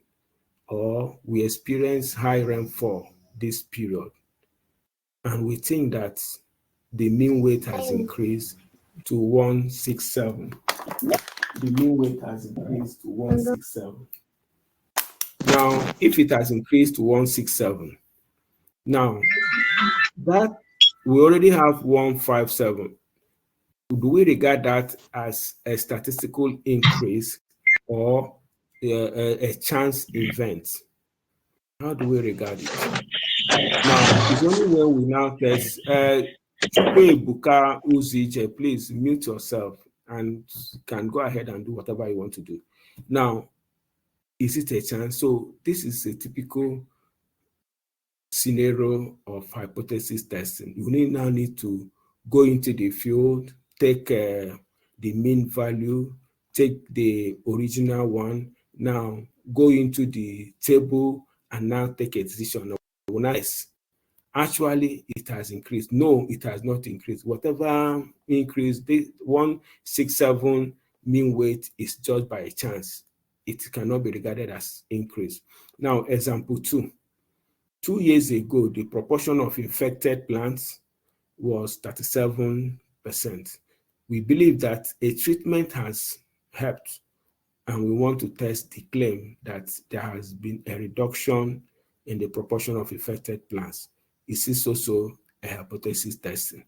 or we experience high rainfall this period, and we think that the mean weight has increased to 167. The mean weight has increased to 167. Now, if it has increased to 167, now that we already have 157, do we regard that as a statistical increase or a chance event? How do we regard it? Now, it's only when we now test. Chukwuebuka Uzije, please mute yourself and can go ahead and do whatever you want to do. Now, is it a chance? So this is a typical scenario of hypothesis testing. You now need to go into the field, take the mean value, take the original one, now go into the table and now take a decision. Nice. Actually, it has increased. No, it has not increased. Whatever increase, the 167 mean weight is judged by a chance. It cannot be regarded as increase. Now, example 2. 2 years ago, the proportion of infected plants was 37%. We believe that a treatment has helped, and we want to test the claim that there has been a reduction in the proportion of infected plants. This is also a hypothesis testing.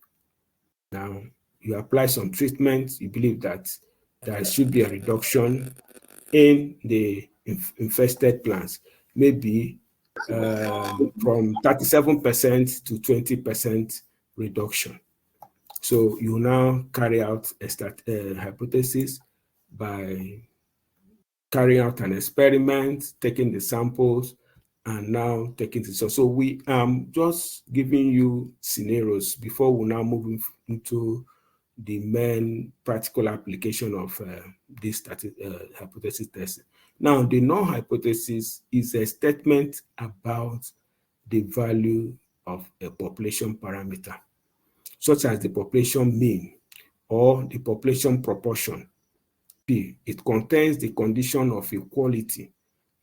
Now, you apply some treatment, you believe that there should be a reduction in the infested plants, maybe from 37% to 20% reduction. So you now carry out a hypothesis by carrying out an experiment, taking the samples, and now taking this. So we just giving you scenarios before we now move into the main practical application of this hypothesis testing. Now, the null hypothesis is a statement about the value of a population parameter, such as the population mean or the population proportion, P. It contains the condition of equality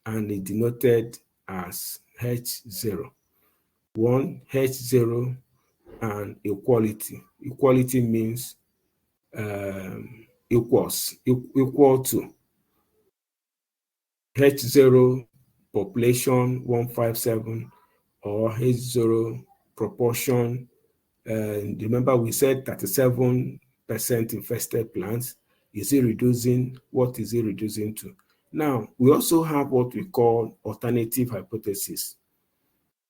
and is denoted as H0. One, H0 and equality. Equality means equal to H0 population 157 or H0 proportion. Remember we said 37% infested plants. Is it reducing? What is it reducing to? Now, we also have what we call alternative hypothesis.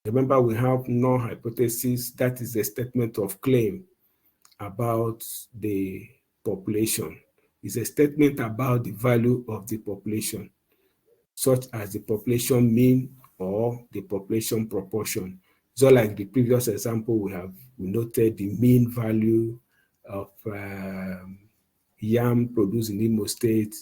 Remember, we have null hypothesis, that is a statement of claim about the population. It's a statement about the value of the population, such as the population mean or the population proportion. So like the previous example, we noted the mean value of yam produced in Imo State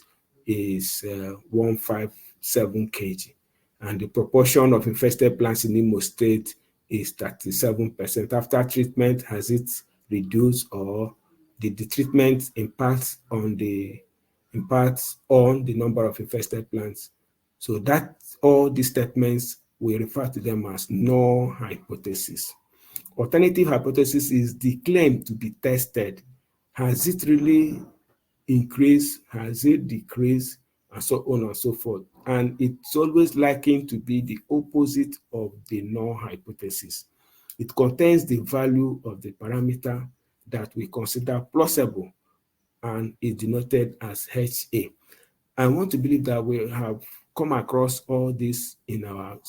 is 157 kg. And the proportion of infested plants in Imo State is 37%. After treatment, has it reduced, or did the treatment impact on the number of infested plants? So that all these statements, we refer to them as null hypothesis. Alternative hypothesis is the claim to be tested. Has it really increased? Has it decreased? And so on and so forth. And it's always likely to be the opposite of the null hypothesis. It contains the value of the parameter that we consider plausible and is denoted as HA. I want to believe that we have come across all this in our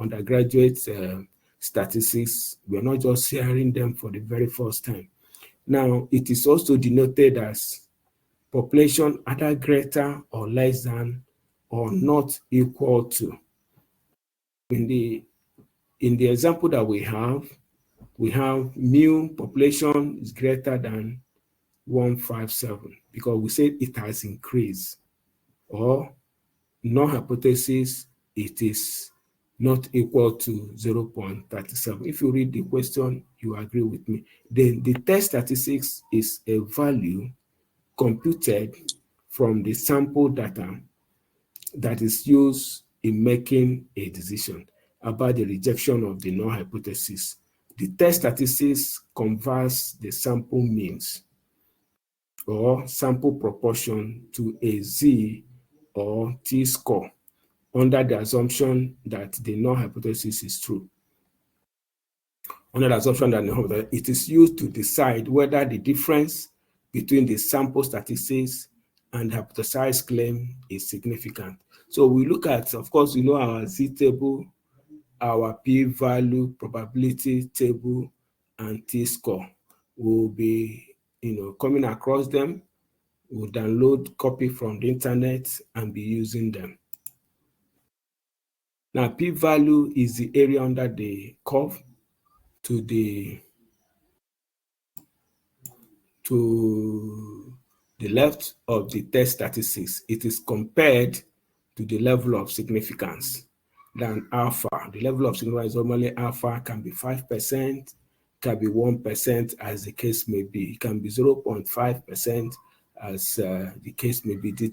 undergraduate statistics. We are not just hearing them for the very first time. Now, it is also denoted as population either greater or less than or not equal to. In the example that we have mu population is greater than 157 because we said it has increased, or null hypothesis, it is not equal to 0.37. If you read the question, you agree with me. Then the test statistics is a value computed from the sample data that is used in making a decision about the rejection of the null hypothesis. The test statistics converts the sample means or sample proportion to a Z or T score under the assumption that the null hypothesis is true. Under the assumption that it is used to decide whether the difference between the sample statistics and the hypothesized claim is significant. So we look at, of course, our Z table, our p-value, probability table, and T-score. We'll be coming across them. We'll download copy from the internet and be using them. Now, p-value is the area under the curve to the left of the test statistics. It is compared to the level of significance than alpha. The level of significance, normally alpha can be 5%, can be 1%, as the case may be. It can be 0.5%, as the case may be. The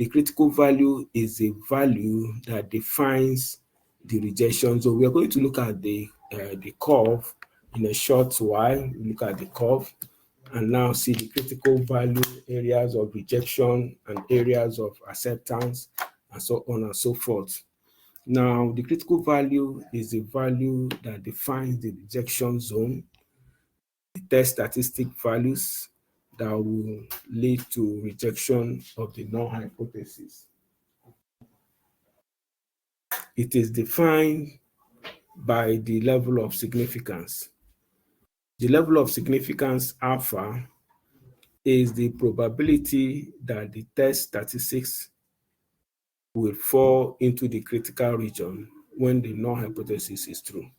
critical value is a value that defines the rejection. So we are going to look at the curve in a short while. We look at the curve and now see the critical value, areas of rejection and areas of acceptance, and so on and so forth. Now, the critical value is the value that defines the rejection zone. The test statistic values that will lead to rejection of the null hypothesis. It is defined by the level of significance. The level of significance alpha is the probability that the test statistics will fall into the critical region when the null hypothesis is true.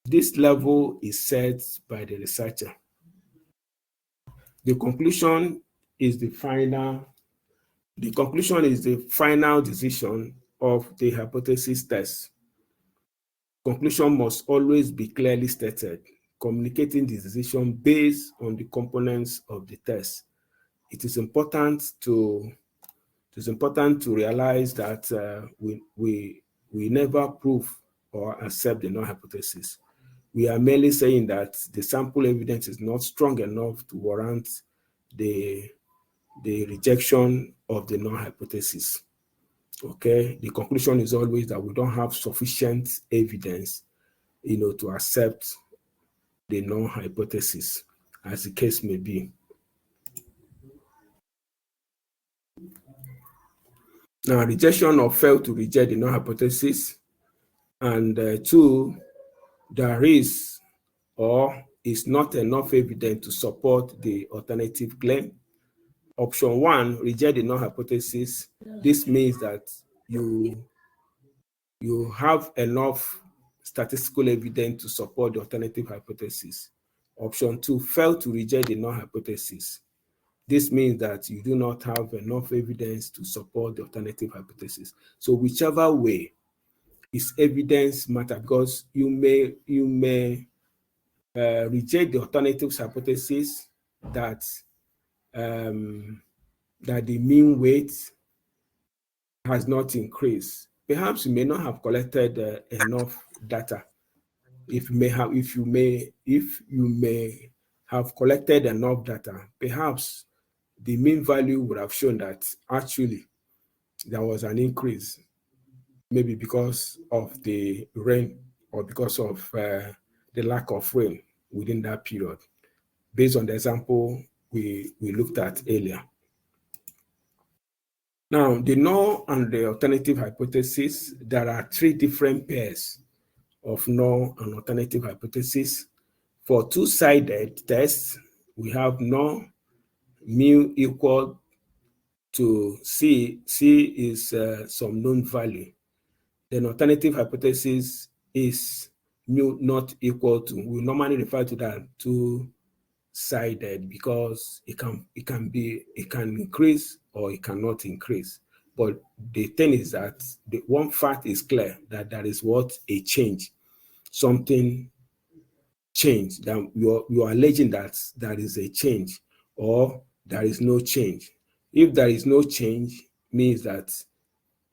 This level is set by the researcher. The conclusion is the final decision of the hypothesis test. Conclusion must always be clearly stated, communicating the decision based on the components of the test. It is important to realize that we never prove or accept the null hypothesis. We are merely saying that the sample evidence is not strong enough to warrant the rejection of the null hypothesis. Okay, the conclusion is always that we don't have sufficient evidence, to accept the null hypothesis, as the case may be. Now, rejection or fail to reject the null hypothesis, and two, there is or is not enough evidence to support the alternative claim. Option one, reject the null hypothesis. This means that you have enough statistical evidence to support the alternative hypothesis. Option two, fail to reject the null hypothesis. This means that you do not have enough evidence to support the alternative hypothesis. So whichever way is evidence matter, because you may reject the alternative hypothesis that the mean weight has not increased. Perhaps you may not have collected enough data. If you may have collected enough data, perhaps the mean value would have shown that actually there was an increase, maybe because of the rain or because of the lack of rain within that period, based on the example we looked at earlier. Now, the null and the alternative hypothesis, there are three different pairs of null and alternative hypothesis. For two-sided tests, we have null, mu equal to C. C is some known value. Then alternative hypothesis is mu not equal to. We normally refer to that two-sided because it can increase or it cannot increase. But the thing is that the one fact is clear, that there is a change, something changed. That you are alleging that there is a change or there is no change. If there is no change, means that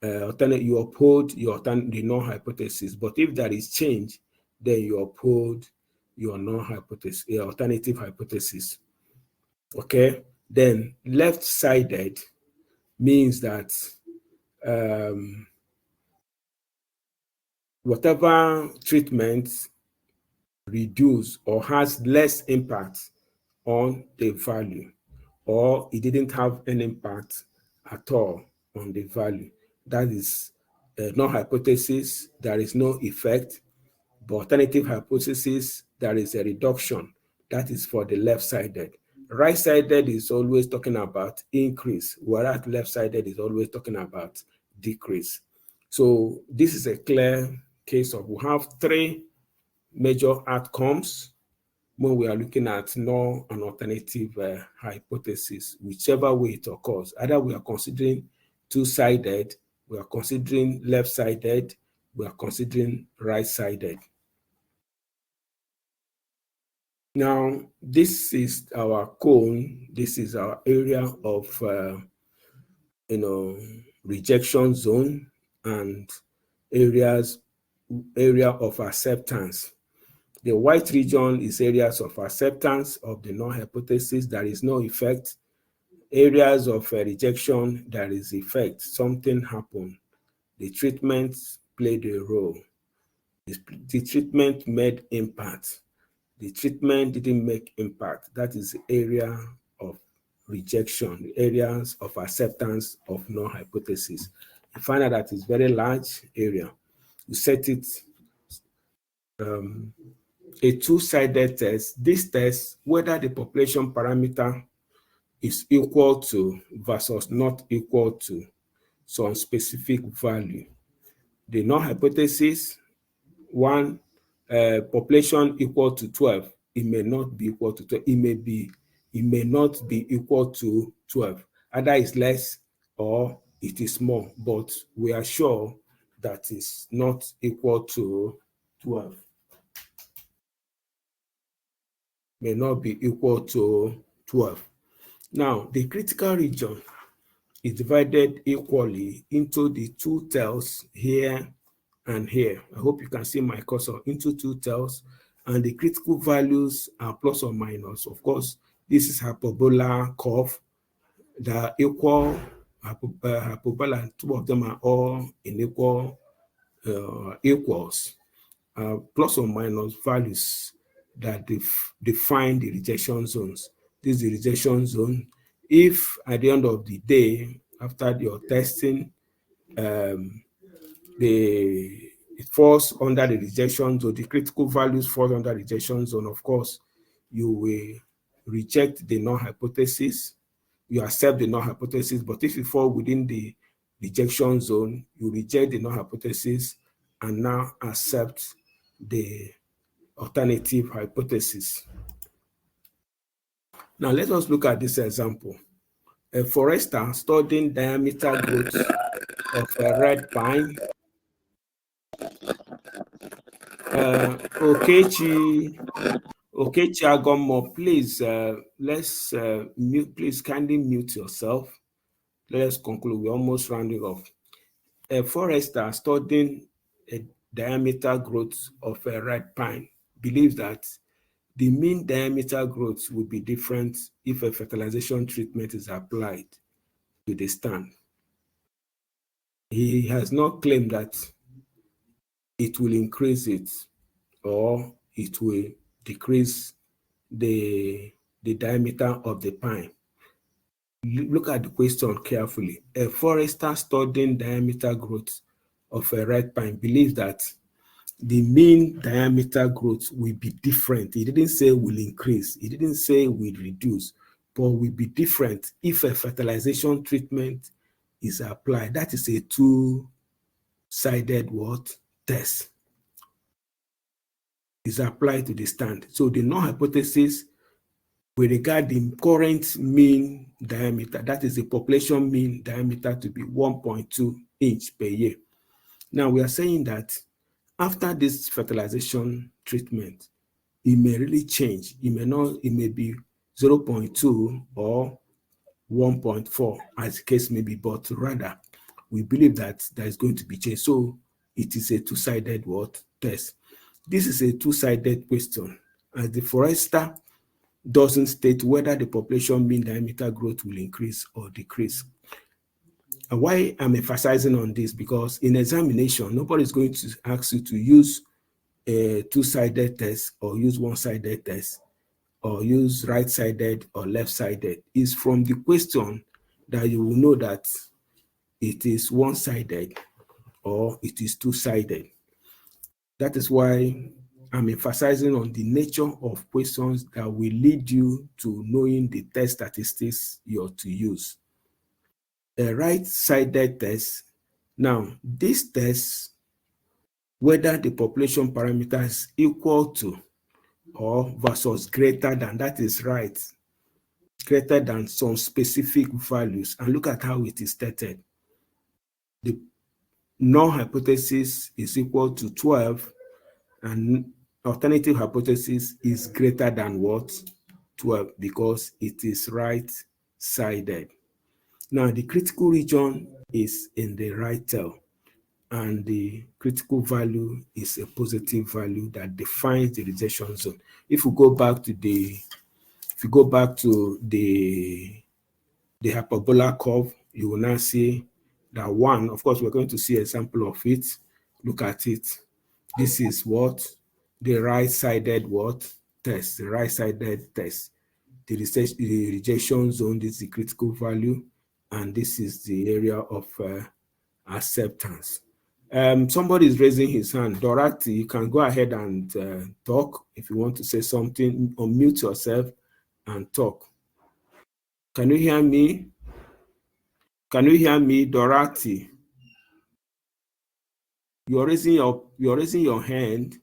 you uphold the null hypothesis. But if there is change, then you uphold your null hypothesis, your alternative hypothesis. Okay. Then left-sided means that whatever treatment reduce or has less impact on the value, or it didn't have any impact at all on the value. That is null hypothesis, there is no effect. But alternative hypothesis, there is a reduction. That is for the left-sided. Right-sided is always talking about increase, whereas left-sided is always talking about decrease. So this is a clear case of, we have three major outcomes when we are looking at null and alternative hypothesis, whichever way it occurs. Either we are considering two-sided, we are considering left-sided, we are considering right-sided. Now, this is our cone. This is our area of, rejection zone and area of acceptance. The white region is areas of acceptance of the null hypothesis. There is no effect. Areas of rejection, there is effect. Something happened. The treatment played a role. The treatment made impact. The treatment didn't make impact. That is the area of rejection, the areas of acceptance of null hypothesis. You find out that it's very large area. You set it a two-sided test. This test, whether the population parameter is equal to versus not equal to, some specific value. The null hypothesis, one, population equal to 12. It may not be equal to 12. It may not be equal to 12. Either it's less or it is more, but we are sure that it's not equal to 12. May not be equal to 12. Now, the critical region is divided equally into the two tails here and here. I hope you can see my cursor, into two tails, and the critical values are plus or minus. Of course, this is hyperbola curve. The equal hyperbola, and two of them are all in equal equals, plus or minus values that define the rejection zones. This is the rejection zone. If at the end of the day, after your testing, it falls under the rejection zone, the critical values fall under rejection zone, of course, you will reject the null hypothesis. You accept the null hypothesis, but if you fall within the rejection zone, you reject the null hypothesis and now accept the alternative hypothesis. Now let us look at this example. A forester studying diameter growth of a red pine. Okechi Agomo, please please kindly mute yourself. Let's conclude. We're almost rounding off. A forester studying a diameter growth of a red pine believes that the mean diameter growth will be different if a fertilization treatment is applied to the stand. He has not claimed that it will increase it or it will decrease the diameter of the pine. Look at the question carefully. A forester studying diameter growth of a red pine believes that the mean diameter growth will be different. He didn't say will increase. He didn't say will reduce, but will be different if a fertilization treatment is applied. That is a two-sided test. Is applied to the stand. So the null hypothesis will regard the current mean diameter, that is the population mean diameter, to be 1.2 inch per year. Now we are saying that after this fertilization treatment, it may really change. It may be 0.2 or 1.4 as the case may be, but rather we believe that there is going to be change. So it is a two-sided test. This is a two-sided question, as the forester doesn't state whether the population mean diameter growth will increase or decrease. And why I'm emphasizing on this, because in examination, nobody is going to ask you to use a two-sided test or use one-sided test or use right-sided or left-sided. It's from the question that you will know that it is one-sided or it is two-sided. That is why I'm emphasizing on the nature of questions that will lead you to knowing the test statistics you're to use. A right-sided test. Now, this test, whether the population parameter is equal to or versus greater than, that is right, greater than some specific values. And look at how it is stated. The null hypothesis is equal to 12 and alternative hypothesis is greater than 12, because it is right-sided. Now, the critical region is in the right tail, and the critical value is a positive value that defines the rejection zone. If we go back to the hyperbola curve, you will now see that one, of course, we're going to see an example of it. Look at it. This is the right-sided test, the right-sided test. The rejection zone, this is the critical value, and this is the area of acceptance. Somebody is raising his hand. Dorothy, you can go ahead and talk if you want to say something. Unmute yourself and talk. Can you hear me? Can you hear me, Dorothy? You're raising your hand.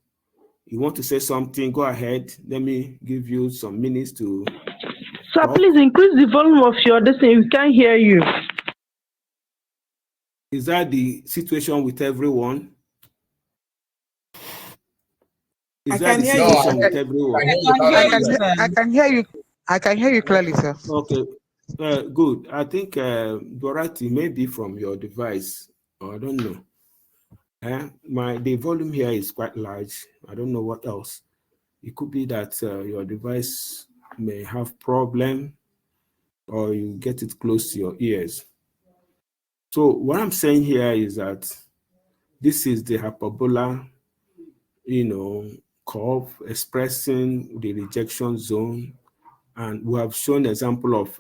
You want to say something? Go ahead. Let me give you some minutes to. Sir, please increase the volume of your listening. We can't hear you. Is that the situation with everyone? Is that the situation with everyone? I can hear you. I can hear you clearly, sir. Okay, good. I think Dorothy, maybe from your device, or I don't know. The volume here is quite large. I don't know what else. It could be that your device may have problem, or you get it close to your ears. So what I'm saying here is that this is the hyperbola, curve expressing the rejection zone, and we have shown example of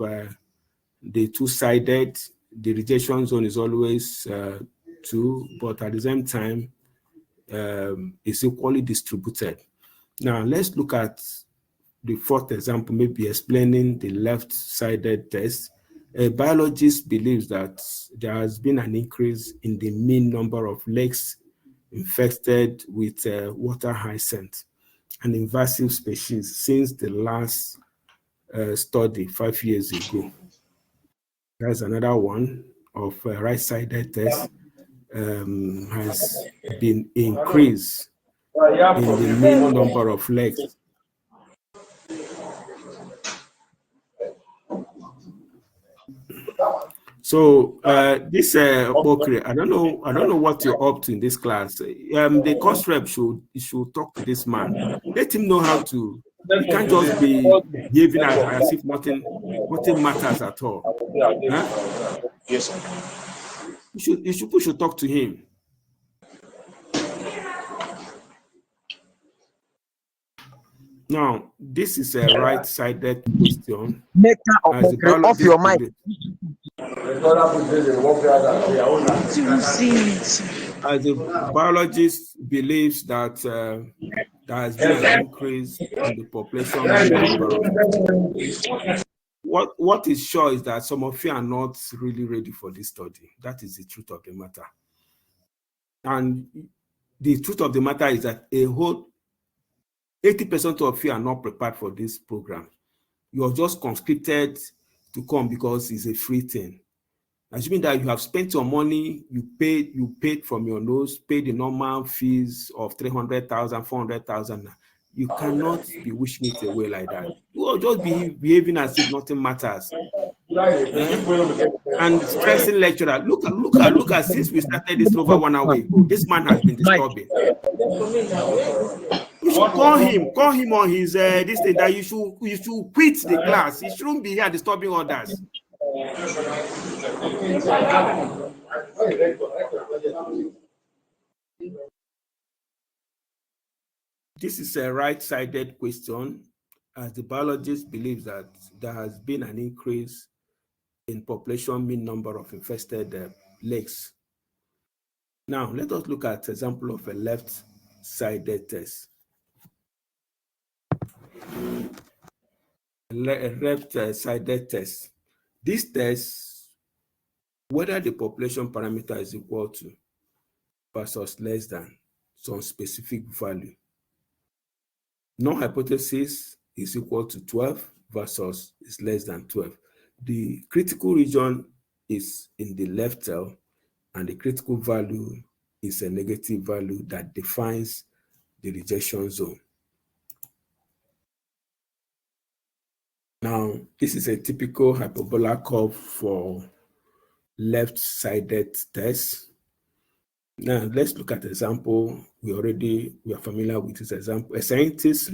the two-sided. The rejection zone is always 2, but at the same time, it's equally distributed. Now let's look at the fourth example, maybe explaining the left-sided test. A biologist believes that there has been an increase in the mean number of lakes infected with water hyacinth, an invasive species, since the last study 5 years ago. That's another one of right-sided test. Has been increased in the mean number of lakes. So this Bokri, I don't know what you're up to in this class. The course rep should talk to this man. Let him know how to. He can't just be behaving as if nothing matters at all. Huh? Yes, sir. You should talk to him. Now, this is a right-sided question. As Off your mic. As a biologist believes that there has been an increase in the population number of. What is sure is that some of you are not really ready for this study. That is the truth of the matter. And the truth of the matter is that a whole 80% of you are not prepared for this program. You're just conscripted to come because it's a free thing. Assuming that you have spent your money, you paid from your nose, paid the normal fees of 300,000, 400,000. You cannot be wishing it away like that. You will just be behaving as if nothing matters. And stressing lecturer. Look at since we started this over 1 hour ago, this man has been disturbing. You should call him on his this thing that you should quit the class. He shouldn't be here disturbing others. This is a right-sided question, as the biologist believes that there has been an increase in population mean number of infested lakes. Now, let us look at example of a left-sided test. A left-sided test. This test, whether the population parameter is equal to versus less than some specific value. Null hypothesis is equal to 12 versus is less than 12. The critical region is in the left tail, and the critical value is a negative value that defines the rejection zone. Now, this is a typical hyperbola curve for left-sided tests. Now, let's look at the example. We are familiar with this example. A scientist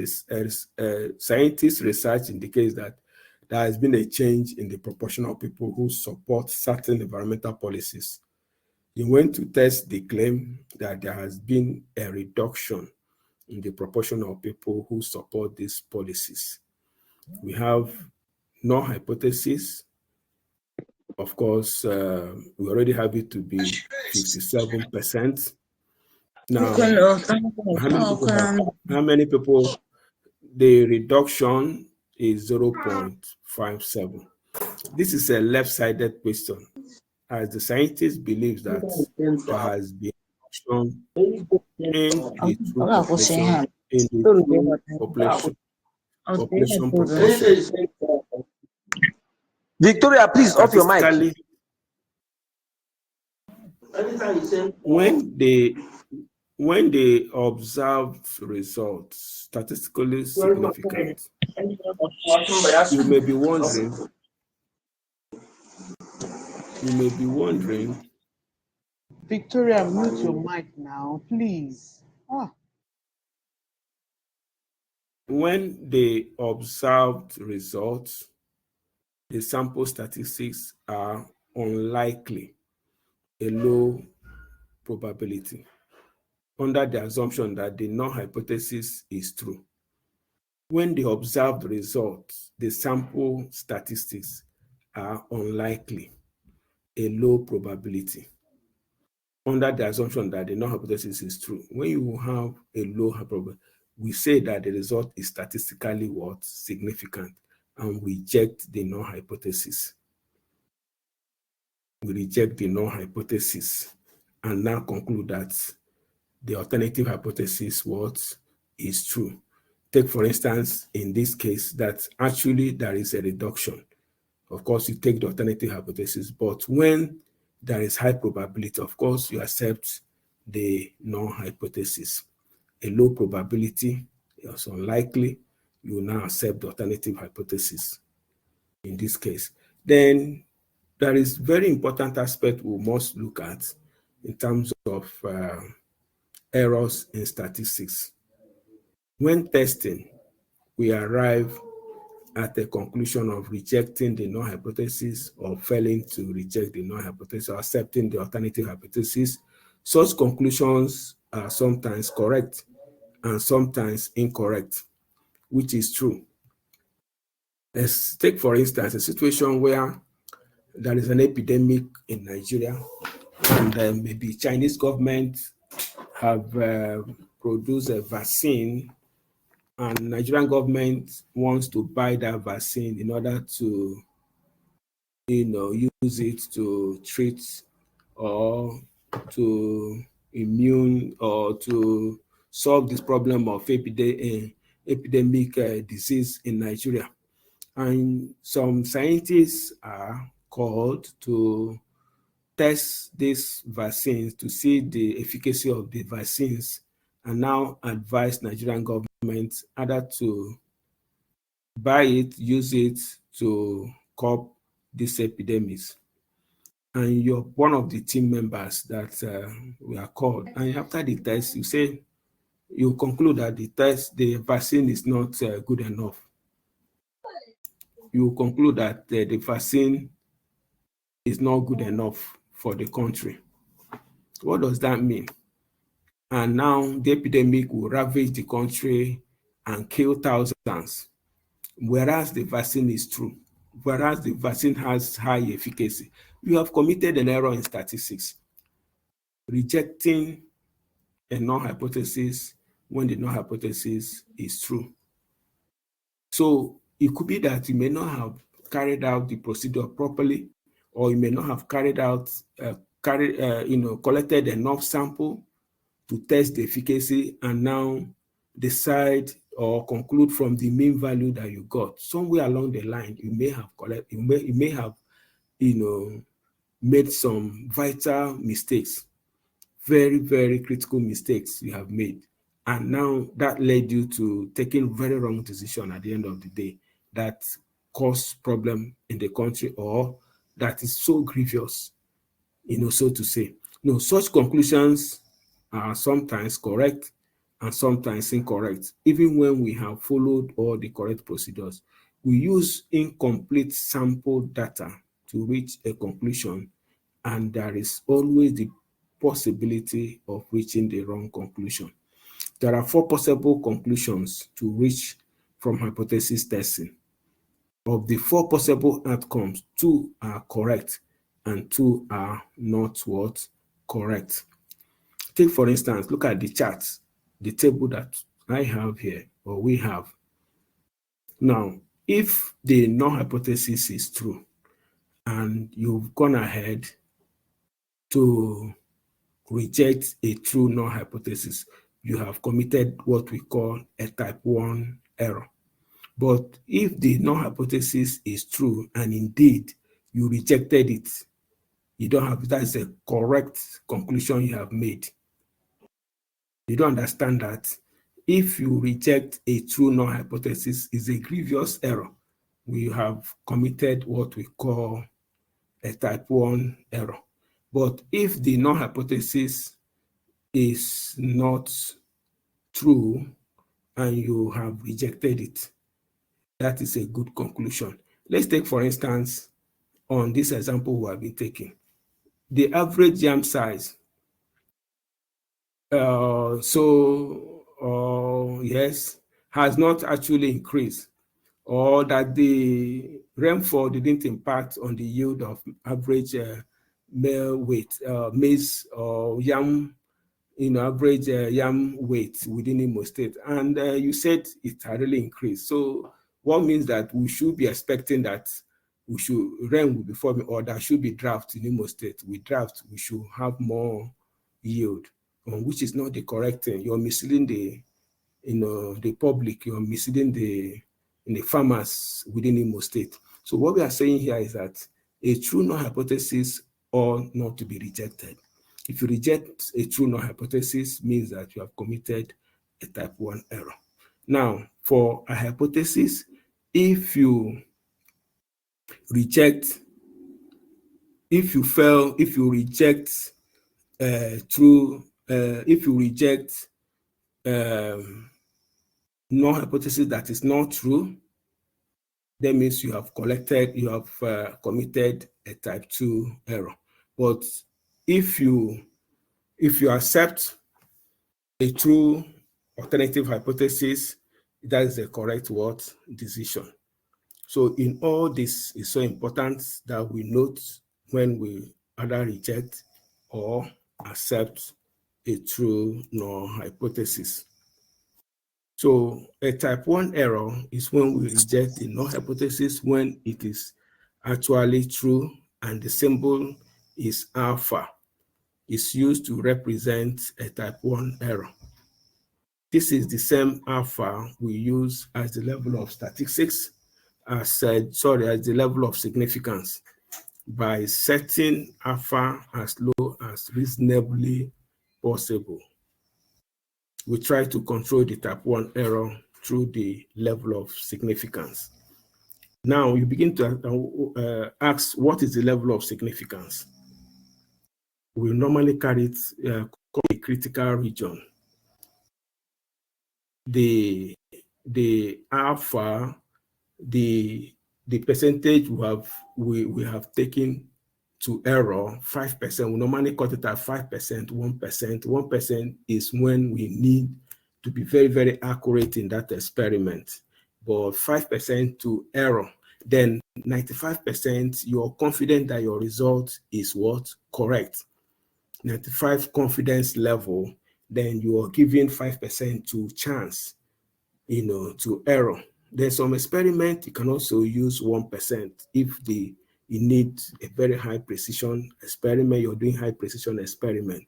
research indicates that there has been a change in the proportion of people who support certain environmental policies. He went to test the claim that there has been a reduction in the proportion of people who support these policies. We have null hypothesis. Of course, we already have it to be 57%. Now, how many people? The reduction is 0.57. This is a left-sided question. as the scientist believes that there has been reduction in the true population, in the true population proportion. Victoria, please off your mic. When they observed results statistically significant, you may be wondering. Victoria, mute your mic now, please. When they observed results, the sample statistics are unlikely, a low probability, under the assumption that the null hypothesis is true. When the observed results, the sample statistics are unlikely, a low probability, under the assumption that the null hypothesis is true. When you have a low probability, we say that the result is statistically significant, and we reject the null hypothesis. We reject the null hypothesis and now conclude that the alternative hypothesis is true. Take, for instance, in this case, that actually there is a reduction. Of course, you take the alternative hypothesis, but when there is high probability, of course, you accept the null hypothesis. A low probability is unlikely, you now accept the alternative hypothesis in this case. Then there is very important aspect we must look at in terms of errors in statistics. When testing, we arrive at a conclusion of rejecting the null hypothesis or failing to reject the null hypothesis or accepting the alternative hypothesis. Such conclusions are sometimes correct and sometimes incorrect, which is true. Let's take, for instance, a situation where there is an epidemic in Nigeria, and maybe Chinese government have produced a vaccine, and Nigerian government wants to buy that vaccine in order to, use it to treat or to immune or to solve this problem of epidemic disease in Nigeria. And some scientists are called to test these vaccines to see the efficacy of the vaccines, and now advise Nigerian government either to buy it, use it to curb these epidemics. And you're one of the team members that we are called. And after the test, you conclude that the vaccine is not good enough. You conclude that the vaccine is not good enough for the country. What does that mean? And now the epidemic will ravage the country and kill thousands, whereas the vaccine is true, whereas the vaccine has high efficacy. You have committed an error in statistics, rejecting a null hypothesis when the null hypothesis is true. So it could be that you may not have carried out the procedure properly, or you may not have collected enough sample to test the efficacy, and now decide or conclude from the mean value that you got. Somewhere along the line, you may have made some vital mistakes, very, very critical mistakes you have made. And now that led you to taking very wrong decision at the end of the day that caused problem in the country, or that is so grievous, so to say. No, such conclusions are sometimes correct and sometimes incorrect. Even when we have followed all the correct procedures, we use incomplete sample data to reach a conclusion, and there is always the possibility of reaching the wrong conclusion. There are 4 possible conclusions to reach from hypothesis testing. Of the 4 possible outcomes, 2 are correct and 2 are not correct. Take, for instance, look at the charts, the table that I have here, or we have. Now, if the null hypothesis is true and you've gone ahead to reject a true null hypothesis, you have committed what we call a type 1 error. But if the null hypothesis is true and indeed you rejected it, you don't have, that's a correct conclusion you have made. You don't understand that if you reject a true null hypothesis, is a grievous error. We have committed what we call a type 1 error. But if the null hypothesis is not true and you have rejected it, that is a good conclusion. Let's take, for instance, on this example we have been taking, the average yam size. Yes, has not actually increased, or that the rainfall didn't impact on the yield of average male weight, maize or yam, average yam weight within Imo State. And you said it had really increased. So what means that we should be expecting that rain will be forming, or there should be drought in Imo State. With drought, we should have more yield, which is not the correct thing. You're misleading the public, you're misleading the farmers within Imo State. So what we are saying here is that a true null hypothesis ought not to be rejected. If you reject a true null hypothesis, means that you have committed a type 1 error. Now, for a hypothesis, if you reject null hypothesis that is not true, that means you have committed a type 2 error. But if you accept a true alternative hypothesis, that is the correct decision. So in all this, it's so important that we note when we either reject or accept a true null hypothesis. So a type 1 error is when we reject the null hypothesis when it is actually true and the symbol is alpha. It's used to represent a type 1 error. This is the same alpha we use as the level of statistics, as the level of significance, by setting alpha as low as reasonably possible. We try to control the type 1 error through the level of significance. Now you begin to ask, what is the level of significance? We normally carry it called a critical region. The alpha, the percentage we have taken to error, 5%. We normally cut it at 5%, 1%. 1% is when we need to be very, very accurate in that experiment. But 5% to error, then 95% you're confident that your result is correct. 95 confidence level, then you are giving 5% to chance, to error. Then some experiment, you can also use 1% if you need a very high precision experiment, you're doing high precision experiment,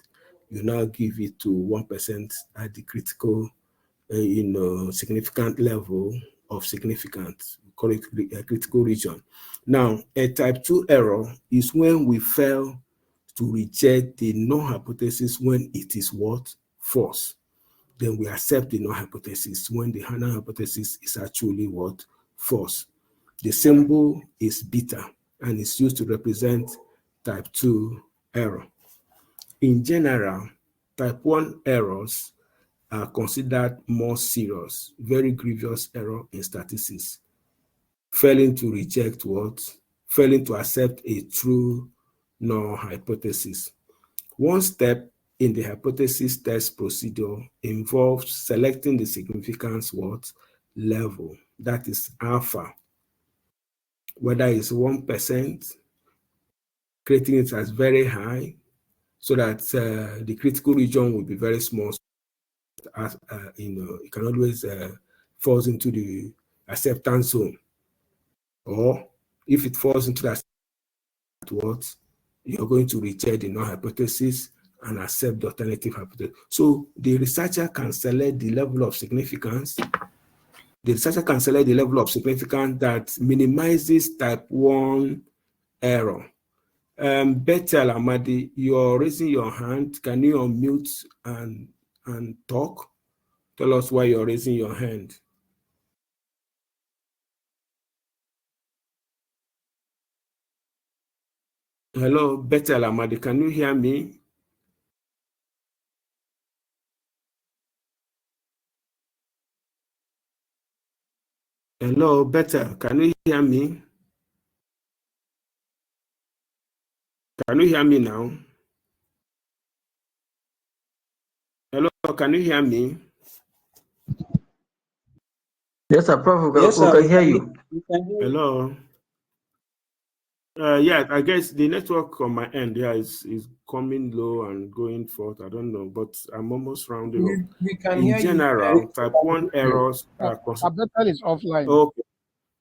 you now give it to 1% at the critical, significant level of significance, we call it a critical region. Now, a type 2 error is when we fail to reject the null hypothesis when it is false. Then we accept the null hypothesis when the null hypothesis is actually false. The symbol is beta and it's used to represent type 2 error. In general, type 1 errors are considered more serious, very grievous error in statistics. Failing to accept a true null hypothesis. One step in the hypothesis test procedure involves selecting the significance level, that is alpha, whether it's 1%, creating it as very high so that the critical region will be very small. It can always falls into the acceptance zone, or if it falls into that you're going to reject the null hypothesis and accept the alternative hypothesis. So the researcher can select the level of significance. The researcher can select the level of significance that minimizes type 1 error. Bethel Amadi, you're raising your hand. Can you unmute and talk? Tell us why you're raising your hand. Hello, Bethel Amadi, can you hear me? Hello, Bethel, can you hear me? Can you hear me now? Hello, can you hear me? Yes, sir, Prof. We can hear you. Hello. Yeah, I guess the network on my end is coming low and going forth. I don't know, but I'm almost rounding up. We can In hear general, you. type 1 errors are considered. Abdel is offline. Okay,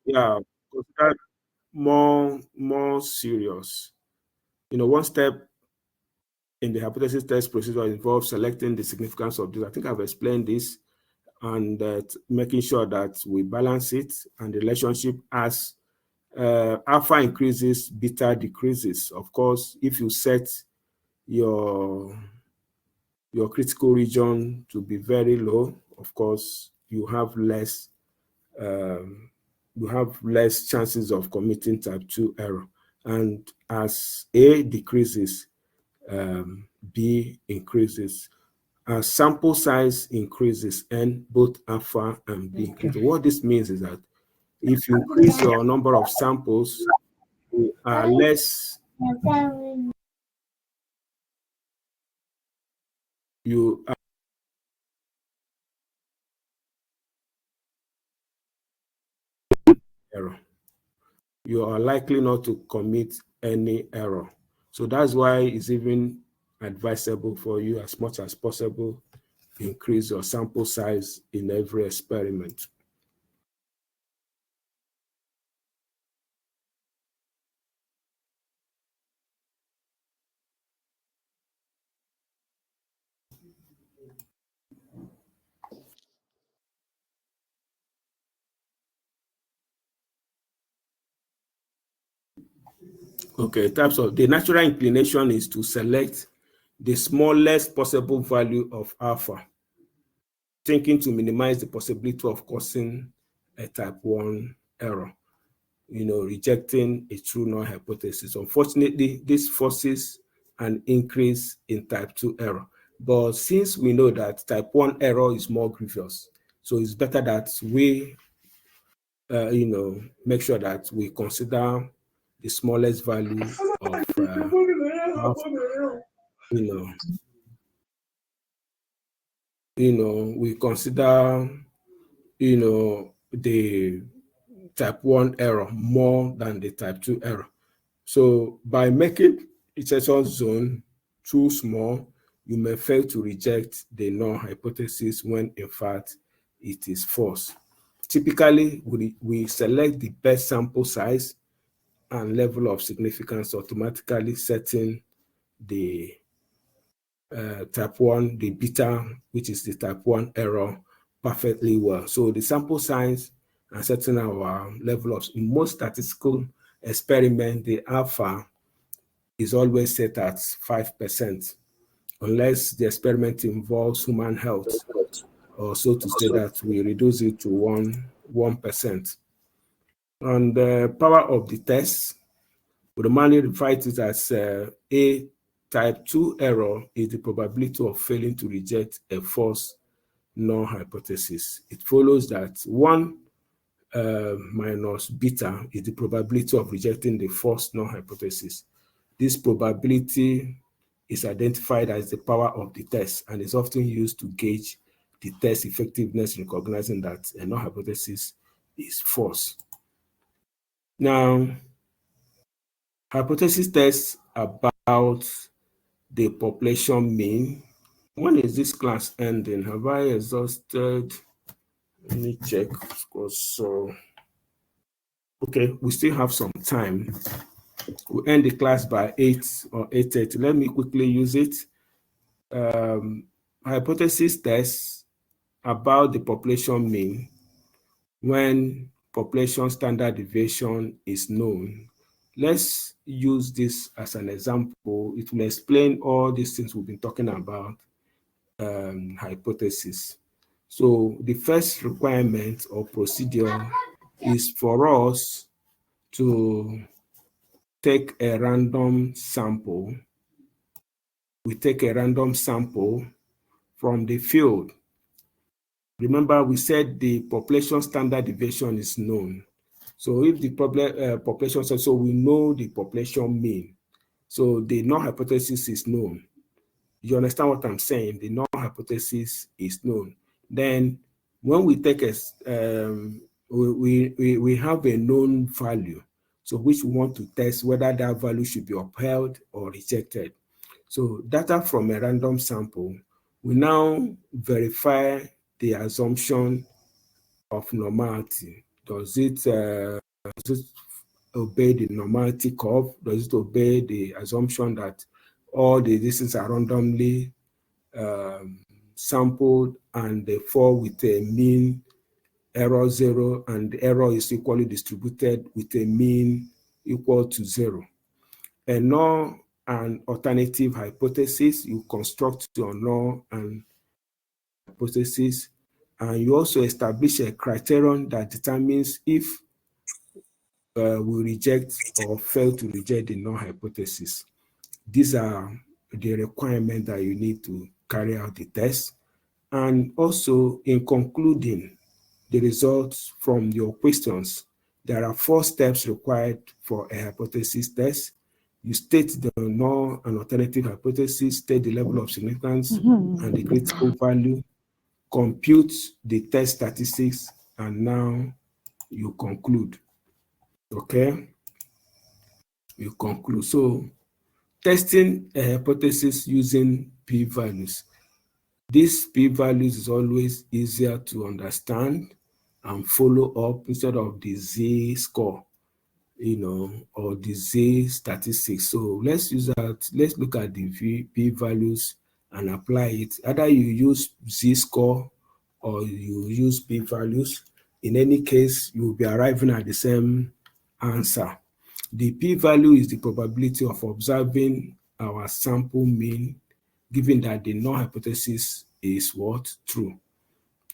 yeah, considered more serious. One step in the hypothesis test procedure involves selecting the significance of this. I think I've explained this, and making sure that we balance it and the relationship as alpha increases, beta decreases. Of course, if you set your critical region to be very low, of course, you have less chances of committing type 2 error. And as A decreases, B increases. As sample size increases, and both alpha and B increase. What this means is that if you increase your number of samples, you are less error. You are likely not to commit any error. So that's why it's even advisable for you, as much as possible, increase your sample size in every experiment. Okay, the natural inclination is to select the smallest possible value of alpha, thinking to minimize the possibility of causing a type 1 error, rejecting a true null hypothesis. Unfortunately, this forces an increase in type 2 error. But since we know that type 1 error is more grievous, so it's better that we, make sure that we consider the smallest value of we consider, the type 1 error more than the type 2 error. So by making insertion zone too small, you may fail to reject the null hypothesis when in fact it is false. Typically, we select the best sample size and level of significance, automatically setting the type 1, the beta, which is the type 1 error, perfectly well. So the sample size and setting our level of, in most statistical experiment, the alpha is always set at 5%, unless the experiment involves human health, or so to say that we reduce it to 1%. And the power of the test, we normally refer to it as a type 2 error is the probability of failing to reject a false null hypothesis. It follows that 1 minus beta is the probability of rejecting the false null hypothesis. This probability is identified as the power of the test and is often used to gauge the test effectiveness in recognizing that a null hypothesis is false. Now, hypothesis tests about the population mean. When is this class ending? Have I exhausted? Let me check. So, okay, we still have some time. we'll end the class by 8 or 8:30. Let me quickly use it. Hypothesis tests about the population mean when population standard deviation is known. Let's use this as an example. It will explain all these things we've been talking about, hypothesis. So the first requirement or procedure is for us to take a random sample. We take a random sample from the field. Remember, we said the population standard deviation is known. So if the population, so we know the population mean. So the null hypothesis is known. You understand what I'm saying? The null hypothesis is known. Then when we take a, we have a known value, so which we want to test whether that value should be upheld or rejected. So data from a random sample, we now verify the assumption of normality. Does it obey the normality curve? Does it obey the assumption that all the distances are randomly sampled and they fall with a mean error 0 and the error is equally distributed with a mean equal to 0? A null and alternative hypothesis, you construct your null and hypothesis, and you also establish a criterion that determines if we reject or fail to reject the null hypothesis. These are the requirements that you need to carry out the test. And also, in concluding the results from your questions, there are 4 steps required for a hypothesis test. You state the null and alternative hypothesis, state the level of significance and the critical value, compute the test statistics, and now you conclude. Okay? You conclude. So, testing a hypothesis using p-values. These p-values is always easier to understand and follow up instead of the z-score, or the z-statistics. So let's use that. Let's look at the p-values and apply it. Either you use z-score or you use p-values. In any case, you will be arriving at the same answer. The p-value is the probability of observing our sample mean, given that the null hypothesis is what? True.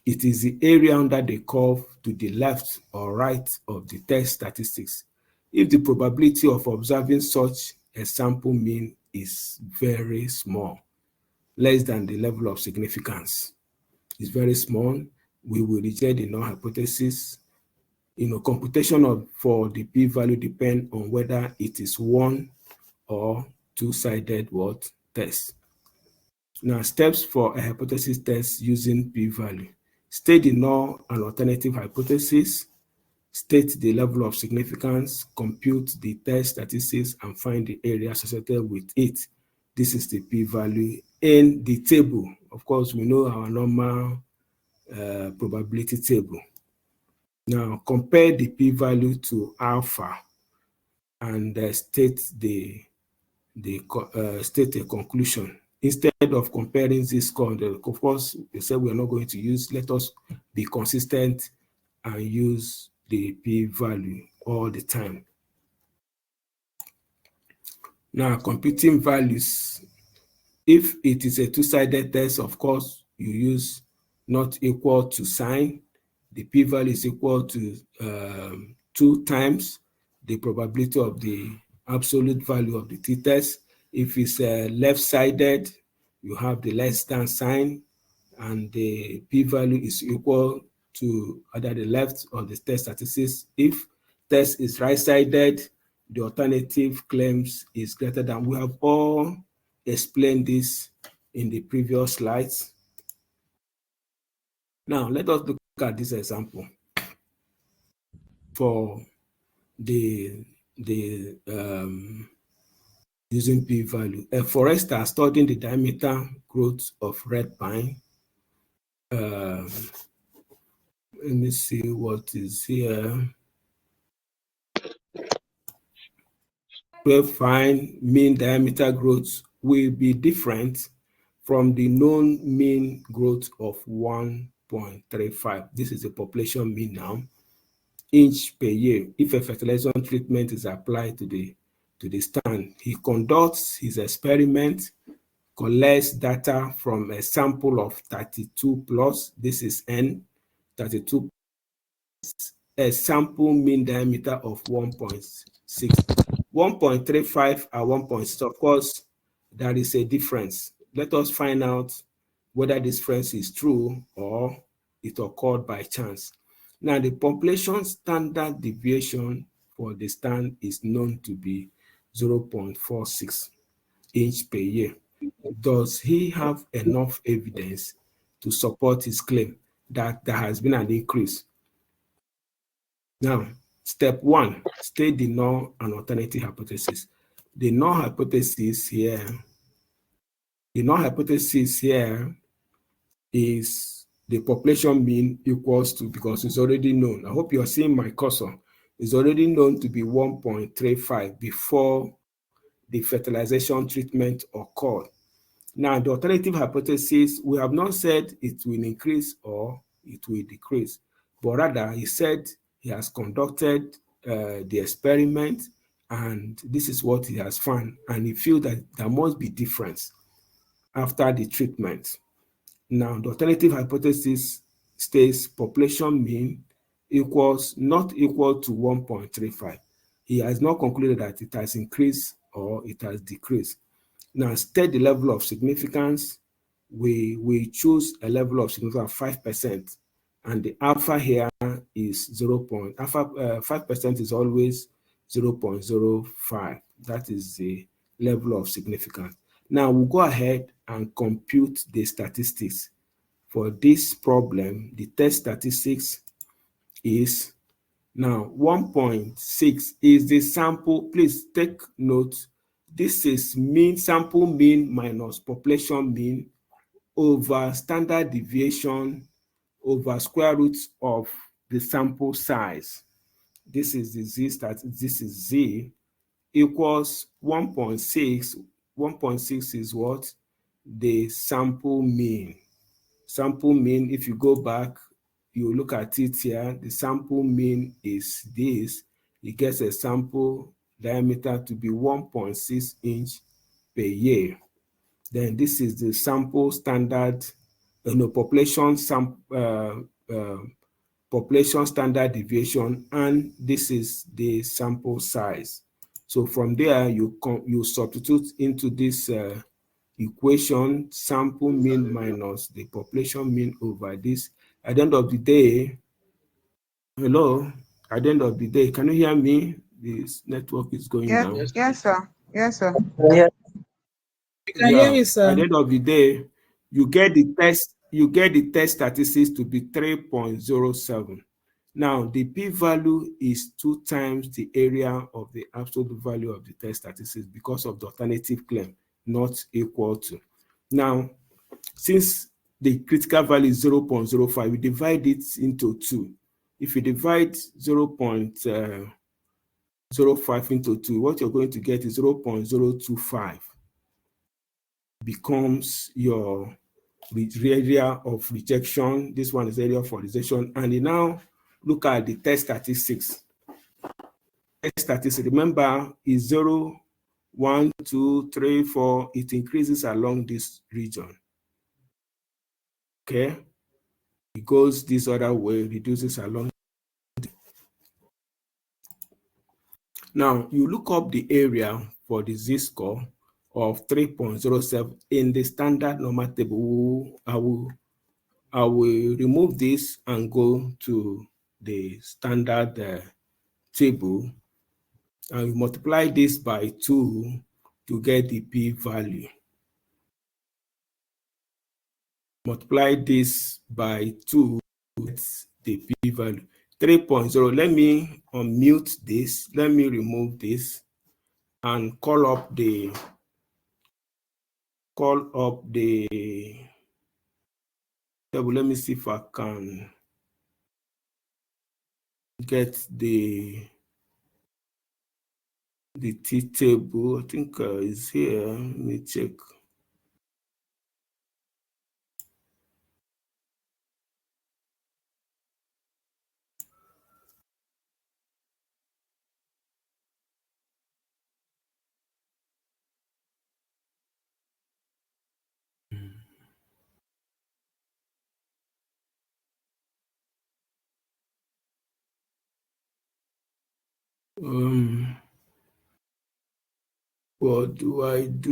It is the area under the curve to the left or right of the test statistics. If the probability of observing such a sample mean is very small, less than the level of significance, is very small, we will reject the null hypothesis. Computation for the p-value depend on whether it is one or two-sided test. Now, steps for a hypothesis test using p-value. State the null and alternative hypothesis, state the level of significance, compute the test statistics, and find the area associated with it. This is the p-value in the table. Of course, we know our normal probability table. Now, compare the p-value to alpha and state state a conclusion. Instead of comparing this score, of course, we said we're not going to use, let us be consistent and use the p-value all the time. Now, computing values. If it is a two-sided test, of course, you use not equal to sign. The p-value is equal to 2 times the probability of the absolute value of the t-test. If it's left-sided, you have the less than sign, and the p-value is equal to either the left or the test statistics. If test is right-sided, the alternative claims is greater than. We have all explained this in the previous slides. Now, let us look at this example for the using p-value. A forester studying the diameter growth of red pine. Let me see what is here. where find mean diameter growth will be different from the known mean growth of 1.35. This is the population mean now, inch per year. If a fertilization treatment is applied to the stand, he conducts his experiment, collects data from a sample of 32 plus, this is N, 32, a sample mean diameter of 1.6. 1.35 and 1.6, of course, there is a difference. Let us find out whether this difference is true or it occurred by chance. Now, the population standard deviation for the stand is known to be 0.46 inch per year. Does he have enough evidence to support his claim that there has been an increase? Now, step 1, state the null and alternative hypothesis. The null hypothesis here is the population mean equals to, because it's already known. I hope you're seeing my cursor. It's already known to be 1.35 before the fertilization treatment occurred. Now, the alternative hypothesis, we have not said it will increase or it will decrease, but rather he said he has conducted the experiment and this is what he has found, and he feels that there must be difference after the treatment. Now, the alternative hypothesis states population mean not equal to 1.35. He has not concluded that it has increased or it has decreased. Now, state the level of significance. We choose a level of significance of 5%, and the alpha here is 5% is always 0.05. That is the level of significance. Now, we'll go ahead and compute the statistics. For this problem, the test statistics is now 1.6 is the sample. Please take note. This is sample mean minus population mean over standard deviation over square root of the sample size. This is the z this is z equals 1.6. 1.6 is what? The sample mean. Sample mean, if you go back, you look at it here, the sample mean is this. It gets a sample diameter to be 1.6 inch per year. Then this is the sample standard, population standard deviation, and this is the sample size. So from there, you substitute into this equation sample mean minus the population mean over this. At the end of the day, hello, at the end of the day, can you hear me? This network is going down. Yes, sir. Yes, sir. Yeah. We can hear you, sir. At the end of the day, you get the test statistics to be 3.07. Now, the p-value is 2 times the area of the absolute value of the test statistics because of the alternative claim, not equal to. Now, since the critical value is 0.05, we divide it into 2. If you divide 0.05 into 2, what you're going to get is 0.025 becomes your area of rejection. This one is area for rejection. And you now look at the test statistics. Test statistics, remember, is 0, 1, 2, 3, 4. It increases along this region. Okay? It goes this other way, reduces along. Now, you look up the area for the z-score of 3.07 in the standard normal table. I will remove this and go to the standard table, and you multiply this by 2 to get the p-value. Multiply this by 2 to get the p-value. 3.0. Let me unmute this. Let me remove this and call up the table. Let me see if I can get the the T table, I think is here. Let me check. What do I do?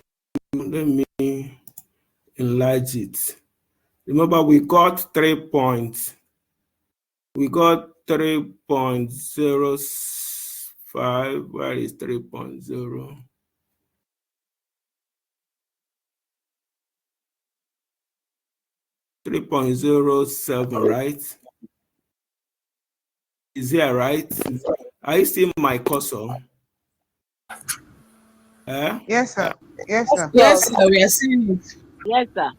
Let me enlarge it. Remember, we got 3 points. We got 3.05. Where is 3.0? 3.07, right? Is here, right? Are you seeing my cursor? Yes, sir. Yes, sir. Yes, sir, we are seeing it. Yes, sir.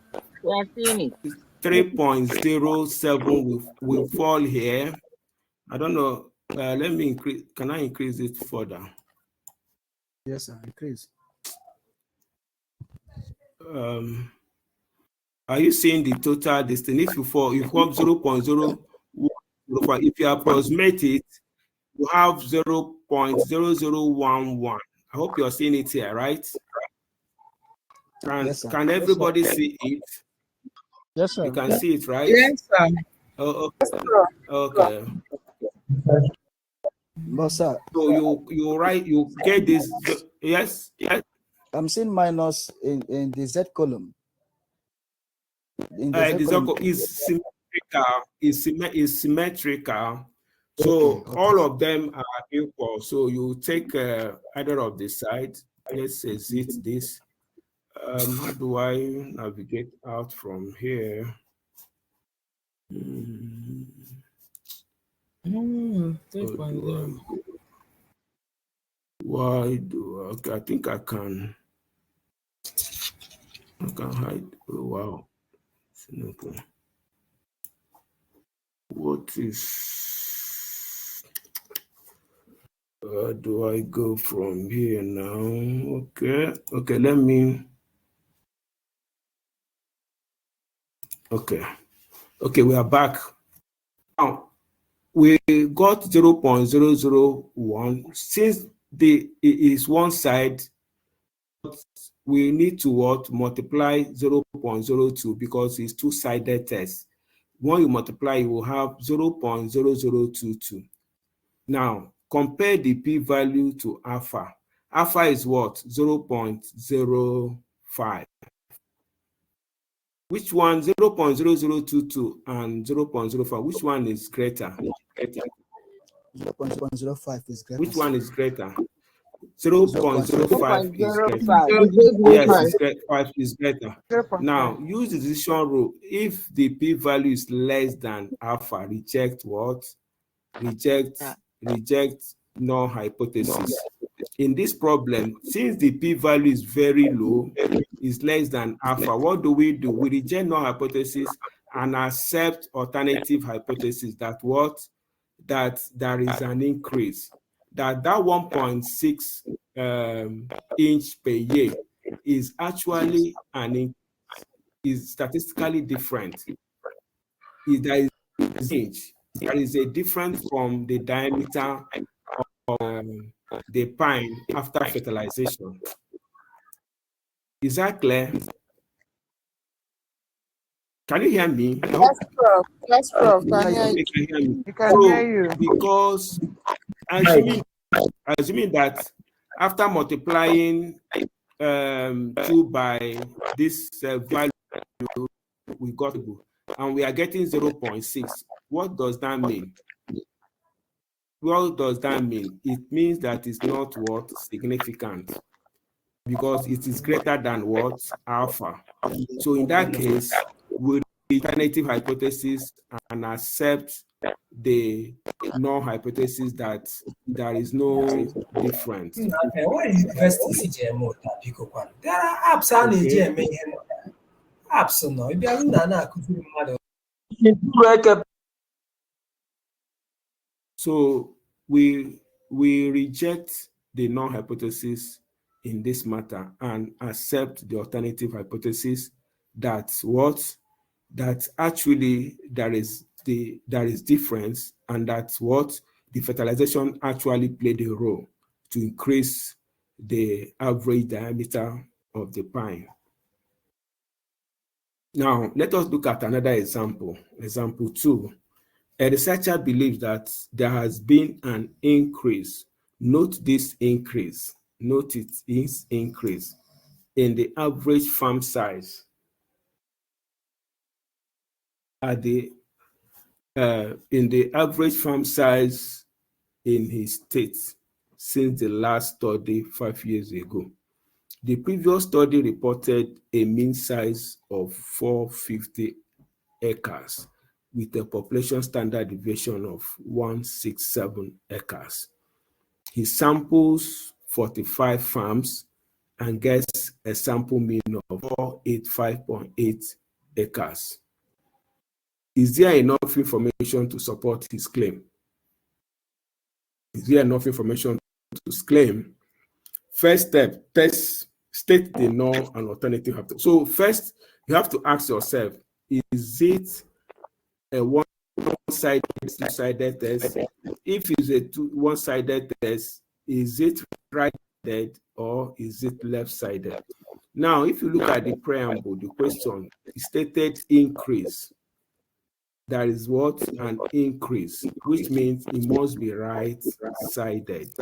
We are seeing it. 3.07 will fall here. I don't know. Let me increase. Can I increase it further? Yes, sir. Increase. Are you seeing the total distance? If you fall, you have 0.0. If you approximate it, you have 0.0011. I hope you're seeing it here, right? Yes, sir. Can everybody see it? Yes, sir. You can see it, right? Yes, sir. Oh, okay. But sir, So you write, you get this. Yes. I'm seeing minus in the Z column. In the Z The column. circle is symmetrical. Is symmetrical. So Okay. all of them are equal. So you take either of the sides. Let's exit this. How do I navigate out from here? Why do okay, I think I can hide. Oh, wow. Okay. What is do I go from here now? Okay, let me. Okay, we are back. Now, we got 0.001. Since it is one side, we need to multiply 0.02 because it's two-sided test. When you multiply, you will have 0.0022. Now, compare the p-value to alpha. Alpha is what? 0.05. Which one? 0.0022 and 0.05. Which one is greater? 0.05 is greater. Which one is greater? 0.05 is greater. 0.05. Yes, 5 is greater. Now, use the decision rule. If the p-value is less than alpha, reject what? Reject null hypothesis. In this problem, since the p-value is very low, is less than alpha, what do? We reject null hypothesis and accept alternative hypothesis that what? That there is an increase. That 1.6 inch per year is actually is statistically different. There is inch. There is a difference from the diameter of the pine after fertilization. Is that clear? Can you hear me? Yes, Prof. Yes, Prof. Can you hear me? We can hear you. Because assuming that after multiplying 2 by this value, we got and we are getting 0.6. What does that mean? What does that mean? It means that it's not what? Significant, because it is greater than what? Alpha. So in that case, we alternative hypothesis and accept the null hypothesis that there is no difference. What is university CGMO? There are apps on the apps no. If you are not so we reject the null hypothesis in this matter and accept the alternative hypothesis that actually there is difference, and that's what the fertilization actually played a role to increase the average diameter of the pine. Now, let us look at another example. Example 2. A researcher believes that there has been an increase. Note this increase. Note it is increase in the average farm size in the average farm size in his state since the last study 5 years ago. The previous study reported a mean size of 450 acres with a population standard deviation of 167 acres. He samples 45 farms and gets a sample mean of 485.8 acres. Is there enough information to support his claim? Is there enough information to claim? First step, state the null and alternative hypothesis. So first, you have to ask yourself, is it a one-sided, two-sided test? If it's a one-sided test, is it right-sided or is it left-sided? Now, if you look at the preamble, the question stated increase. There is what? An increase, which means it must be right-sided.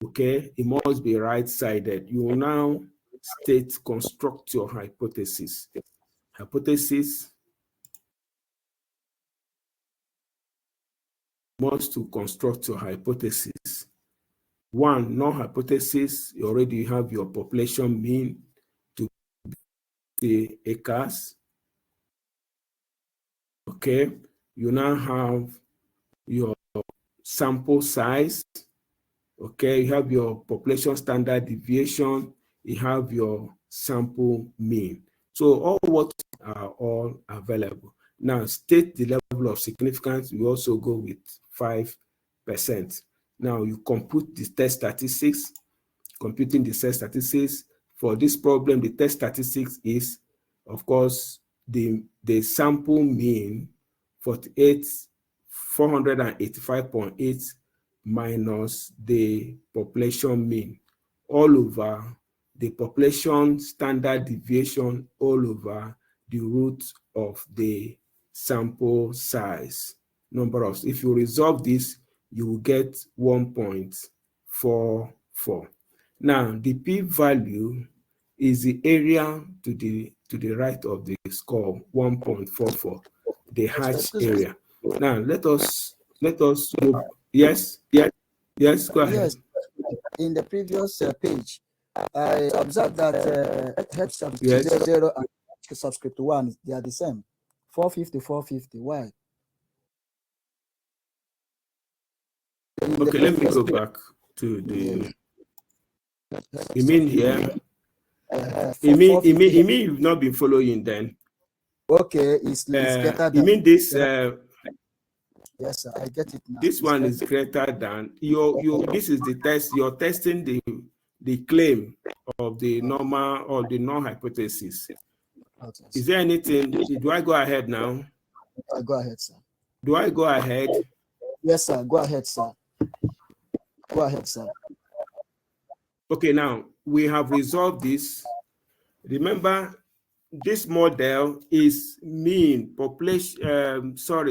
Okay, it must be right-sided. You will now construct your hypothesis. Hypothesis must to construct your hypothesis. One, null hypothesis, you already have your population mean to the acres. Okay, you now have your sample size. Okay, you have your population standard deviation, you have your sample mean. So all what are all available. Now state the level of significance. We also go with 5%. Now you compute the test statistics. Computing the test statistics for this problem, the test statistics is, of course, the sample mean 485.8 minus the population mean all over the population standard deviation all over the root of the sample size number of. If you resolve this, you will get 1.44. Now the p-value is the area to the right of the score, 1.44, the hatch area. Now let us go. Yes, go ahead. Yes, in the previous page, I observed that H subscript 0 and H subscript 1, they are the same. 450, 450. Why? Okay, let me go back to the. You mean here? You mean you've not been following then? Okay, it's greater than. You mean this? Yes, sir, I get it now. This one is greater than this is the test. You're testing the claim of the normal or the null hypothesis. Okay. Is there anything? Do I go ahead now? Go ahead, sir. Do I go ahead? Yes, sir. Go ahead, sir. Go ahead, sir. Okay, now we have resolved this. Remember, this model is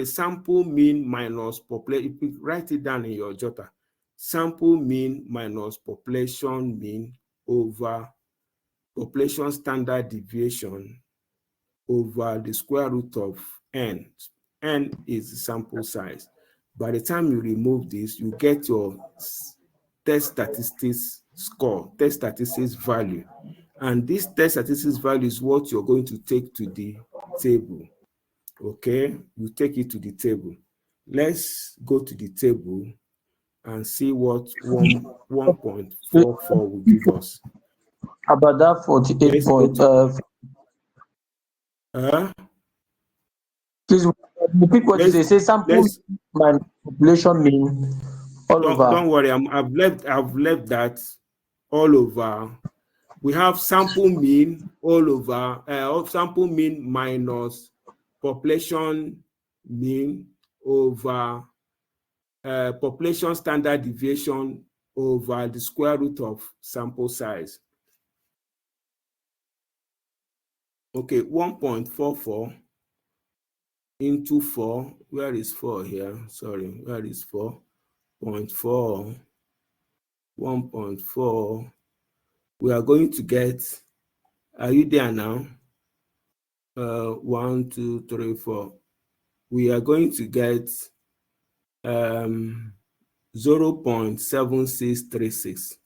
sample mean minus population. Write it down in your jotter. Sample mean minus population mean over population standard deviation over the square root of n. N is the sample size. By the time you remove this, you get your test statistics score, test statistics value. And this test statistics value is what you're going to take to the table. Okay, you take it to the table. Let's go to the table and see what 1.44 will give us. About that 48.5. Please repeat what you say. Say sample minus population mean Don't worry, I've left that all over. We have sample mean all over, sample mean minus population mean over population standard deviation over the square root of sample size. Okay, 1.44 into 4. Where is 4 here? Sorry, where is 4? 0.4, 1.4. We are going to get, are you there now? 1, 2, 3, 4. We are going to get 0.7636.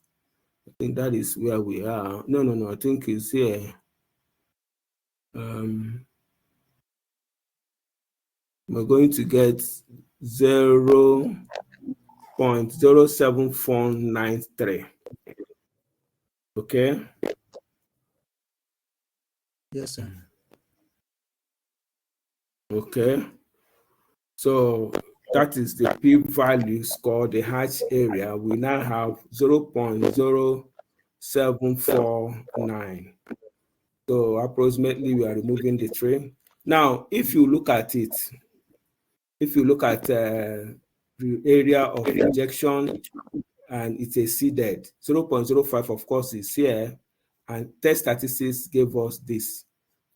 I think that is where we are. No, I think it's here. We're going to get 0.07493. Okay? Yes, sir. Okay. So that is the p-value score, the hatch area. We now have 0.0749. So approximately we are removing the tree. Now, if you look at it, if you look at the area of rejection and it's a seeded, 0.05 of course is here, and test statistics gave us this.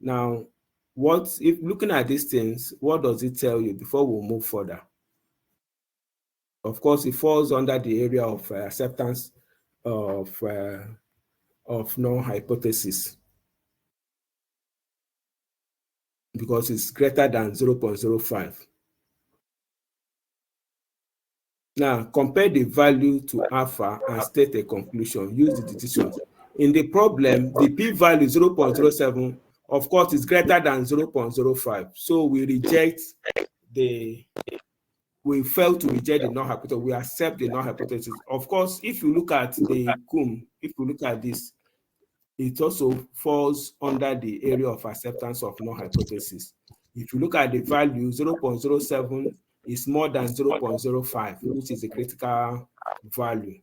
Now, if looking at these things, what does it tell you before we move further? Of course, it falls under the area of acceptance of null hypothesis because it's greater than 0.05. Now, compare the value to alpha and state a conclusion. Use the decisions. In the problem, the p-value 0.07, of course, is greater than 0.05. So we fail to reject the null hypothesis. We accept the null hypothesis. Of course, if you look at the CUM, if you look at this, it also falls under the area of acceptance of null hypothesis. If you look at the value, 0.07 is more than 0.05, which is a critical value.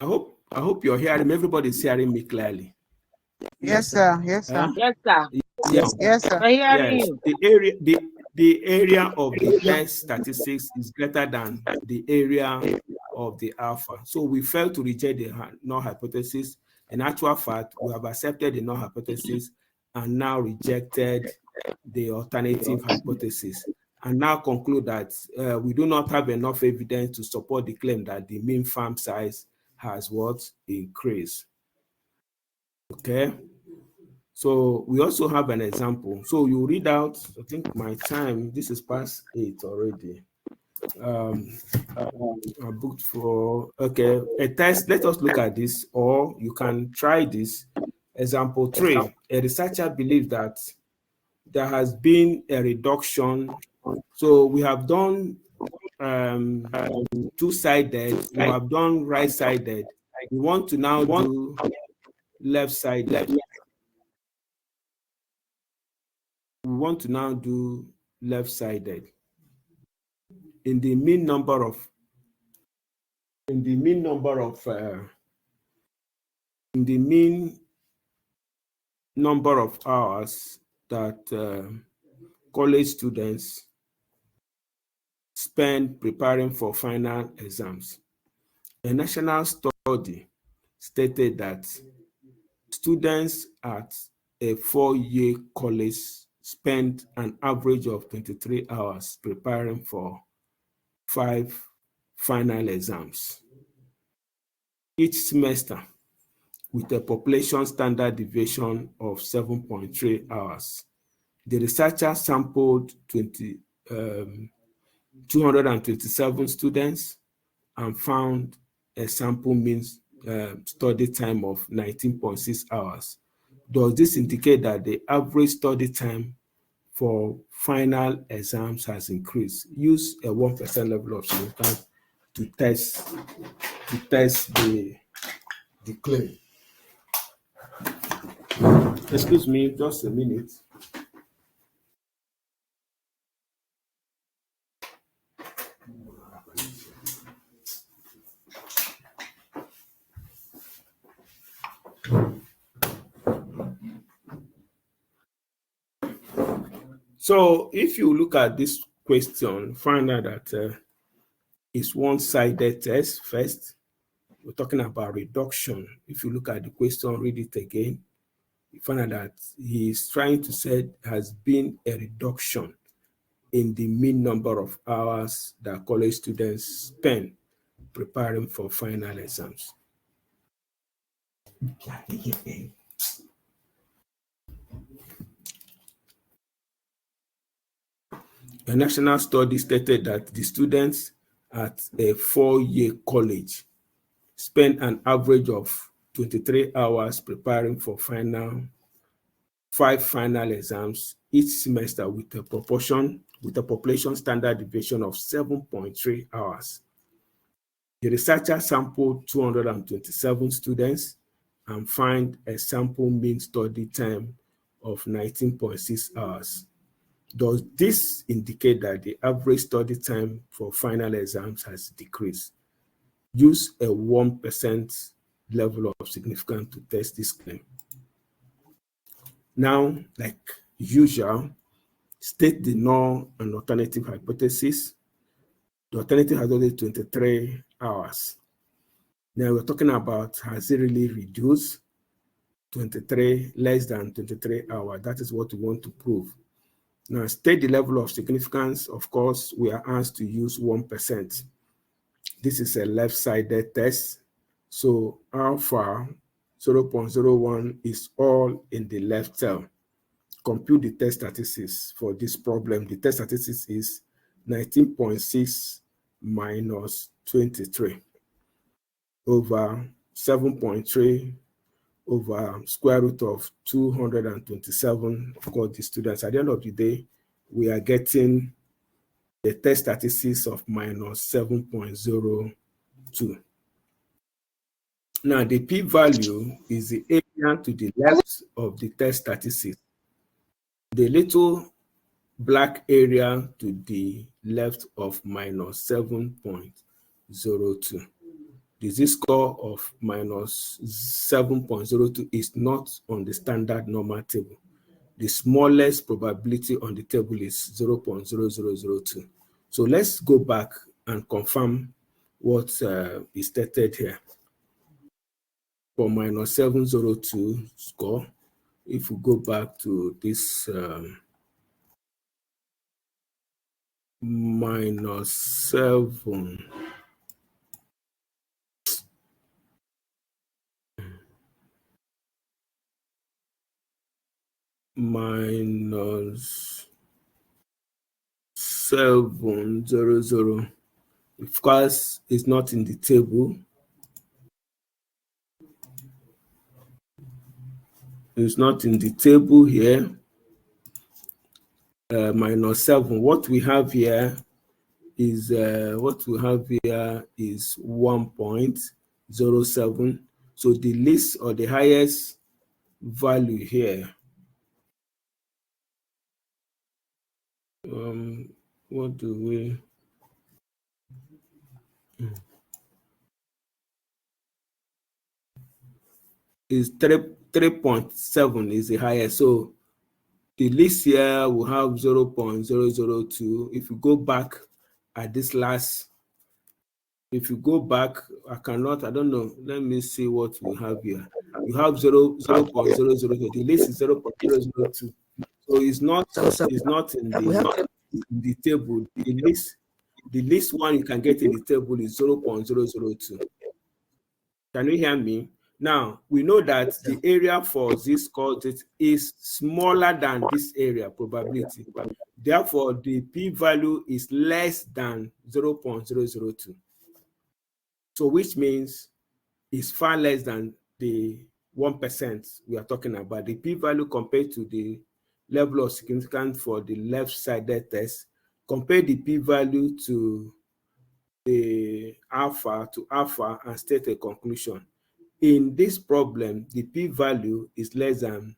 I hope you're hearing me. Everybody's hearing me clearly. Yes, sir. Yes, sir. Yes, sir. Yes, sir. We're hearing Yes, you. the area of the test statistics is greater than the area of the alpha. So we fail to reject the null hypothesis. In actual fact, we have accepted the null hypothesis and now rejected the alternative hypothesis, and now conclude that we do not have enough evidence to support the claim that the mean farm size has increased. Okay. So we also have an example. So you read out, I think my time, this is past 8 already. I booked for, okay, a test. Let us look at this, or you can try this. Example 3, a researcher believes that there has been a reduction. So we have done two-sided, we have done right-sided. We want to now do left-sided. We want to now do left-sided. In the mean number of hours that college students spend preparing for final exams. A national study stated that students at a 4-year college spend an average of 23 hours preparing for 5 final exams each semester, with a population standard deviation of 7.3 hours. The researcher sampled 227 students and found a sample mean study time of 19.6 hours. Does this indicate that the average study time for final exams has increased? Use a 1% level of significance to test the claim. Excuse me, just a minute. So if you look at this question, find out that it's one-sided test first. We're talking about reduction. If you look at the question, read it again, you find out that he's trying to say has been a reduction in the mean number of hours that college students spend preparing for final exams. A national study stated that the students at a 4-year college spend an average of 23 hours preparing for 5 final exams each semester with a population standard deviation of 7.3 hours. The researcher sampled 227 students and find a sample mean study time of 19.6 hours. Does this indicate that the average study time for final exams has decreased? Use a 1% level of significance to test this claim. Now, like usual, state the null and alternative hypothesis. The alternative has only 23 hours. Now we're talking about, has it really reduced? 23, less than 23 hours. That is what we want to prove. Now, state the level of significance. Of course, we are asked to use 1%. This is a left-sided test. So alpha 0.01 is all in the left cell. Compute the test statistics for this problem. The test statistics is 19.6 minus 23 over 7.3 over square root of 227. Of course, the students, at the end of the day, we are getting the test statistics of minus 7.02. Now, the p-value is the area to the left of the test statistics. The little black area to the left of minus 7.02. The z-score of minus 7.02 is not on the standard normal table. The smallest probability on the table is 0.0002. So let's go back and confirm what is stated here. For minus 702 score, if we go back to this minus 7, minus 700, of course, it's not in the table. It's not in the table here. Minus 7. What we have here is 1.07. So the least or the highest value here, what do we? Is 3.7 is the highest. So the least here will have 0.002. If you go back at this last, if you go back, I don't know. Let me see what we have here. You have 0.002. The least is 0.002. So it's not in the table. The least one you can get in the table is 0.002. Can you hear me? Now, we know that the area for this coordinate is smaller than this area probability. Therefore, the p-value is less than 0.002. So which means it's far less than the 1% we are talking about. The p-value compared to the level of significance for the left-sided test, compare the p-value to the alpha and state a conclusion. In this problem, the p-value is less than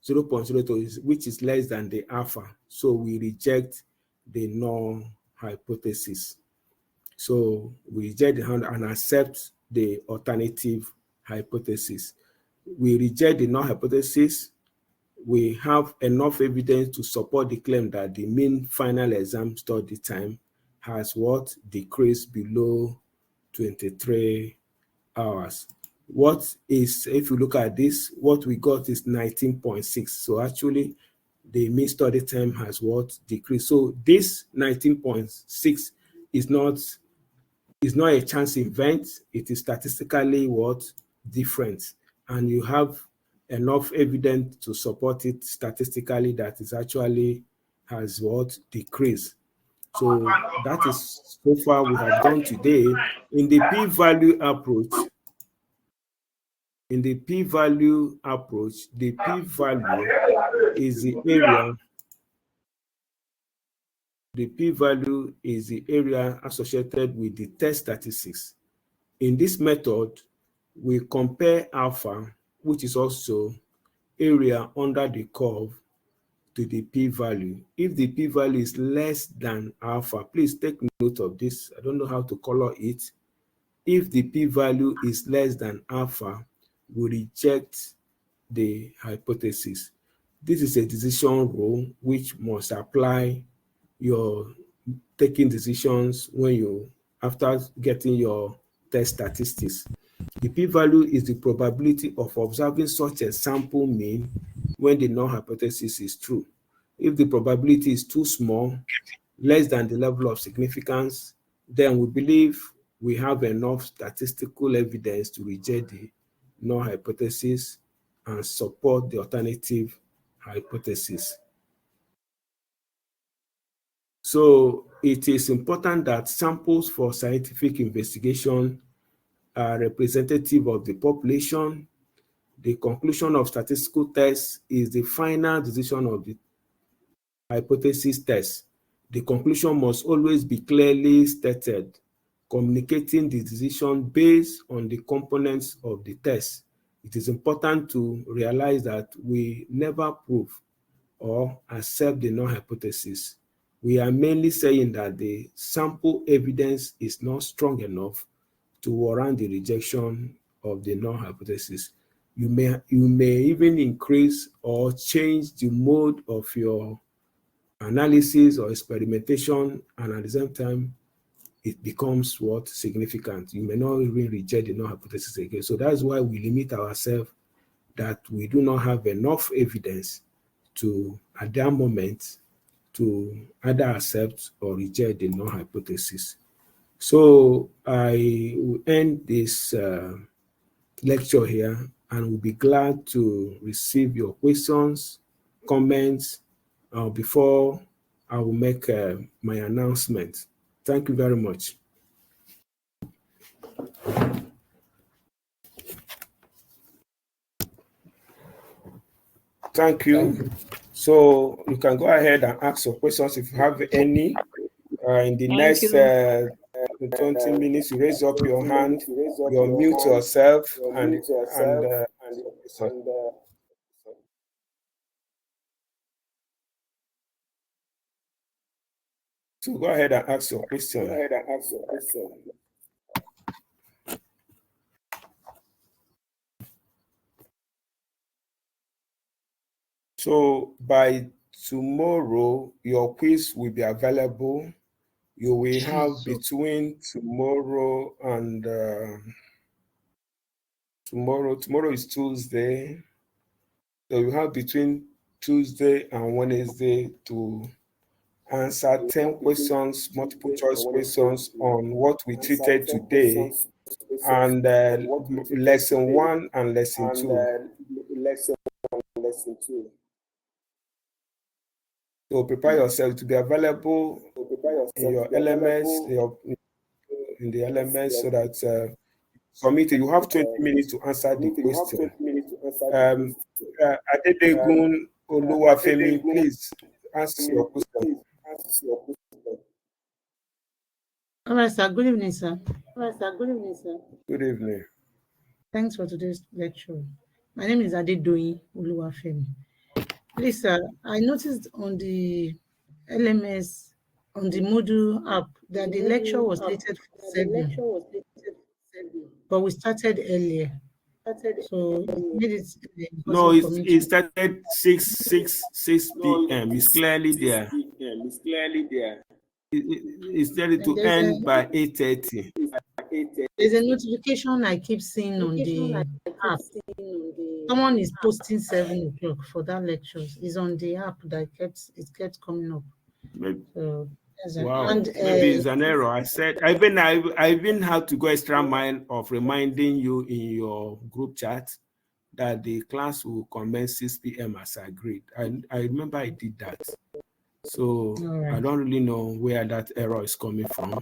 0.02, which is less than the alpha. So we reject the null hypothesis. So we reject the and accept the alternative hypothesis. we reject the null hypothesis. We have enough evidence to support the claim that the mean final exam study time has what? Decreased below 23 hours. What is, if you look at this, what we got is 19.6. So actually, the mean study time has what? Decreased. So this 19.6 is not a chance event. It is statistically what? Different. And you have enough evidence to support it statistically that it actually has what? Decreased. So that is so far we have done today. In the p-value approach, the p-value is the area. The p-value is the area associated with the test statistics. In this method, we compare alpha, which is also area under the curve, to the p-value. If the p-value is less than alpha, please take note of this. I don't know how to color it. If the p-value is less than alpha, we reject the hypothesis. This is a decision rule which must apply your taking decisions when you, after getting your test statistics. The p-value is the probability of observing such a sample mean when the null hypothesis is true. If the probability is too small, less than the level of significance, then we believe we have enough statistical evidence to reject the null hypothesis and support the alternative hypothesis. So it is important that samples for scientific investigation are representative of the population. The conclusion of statistical tests is the final decision of the hypothesis test. The conclusion must always be clearly stated, communicating the decision based on the components of the test. It is important to realize that we never prove or accept the null hypothesis. We are mainly saying that the sample evidence is not strong enough to warrant the rejection of the null hypothesis. You may even increase or change the mode of your analysis or experimentation, and at the same time, it becomes what? Significant. You may not even reject the null hypothesis again. So that's why we limit ourselves, that we do not have enough evidence to, at that moment, to either accept or reject the null hypothesis. So I will end this lecture here, and will be glad to receive your questions, comments, before I will make my announcement. Thank you very much. Thank you. So you can go ahead and ask your questions if you have any. In the next 20 minutes, you raise up your hand, you unmute yourself, and so go ahead and ask your question. So by tomorrow, your quiz will be available. You will have between tomorrow and tomorrow is Tuesday. So you have between Tuesday and Wednesday to answer 10 questions, multiple choice questions on what we treated today, and lesson 1 and lesson 2. So prepare yourself to be available in your LMS, in the LMS, so that submit. You have 20 minutes to answer the question. Adedegun Oluwafemi, please answer your question. All right, sir. Good evening, sir. Good evening. Thanks for today's lecture. My name is Adedoyin Oluwafemi. Please, sir, I noticed on the LMS, on the Moodle app, that the lecture was slated for 7, but we started earlier. So it made it No, impossible for me it to. started 6 p.m. It's clearly there. It's ready And to end by 8:30. there's a notification I keep seeing on the app. Someone is posting 7 o'clock for that lecture. It's on the app that kept coming up. So Wow, and maybe it's an error. I even had to go extra mile of reminding you in your group chat that the class will commence 6 p.m. as agreed. I remember I did that. So right. I don't really know where that error is coming from.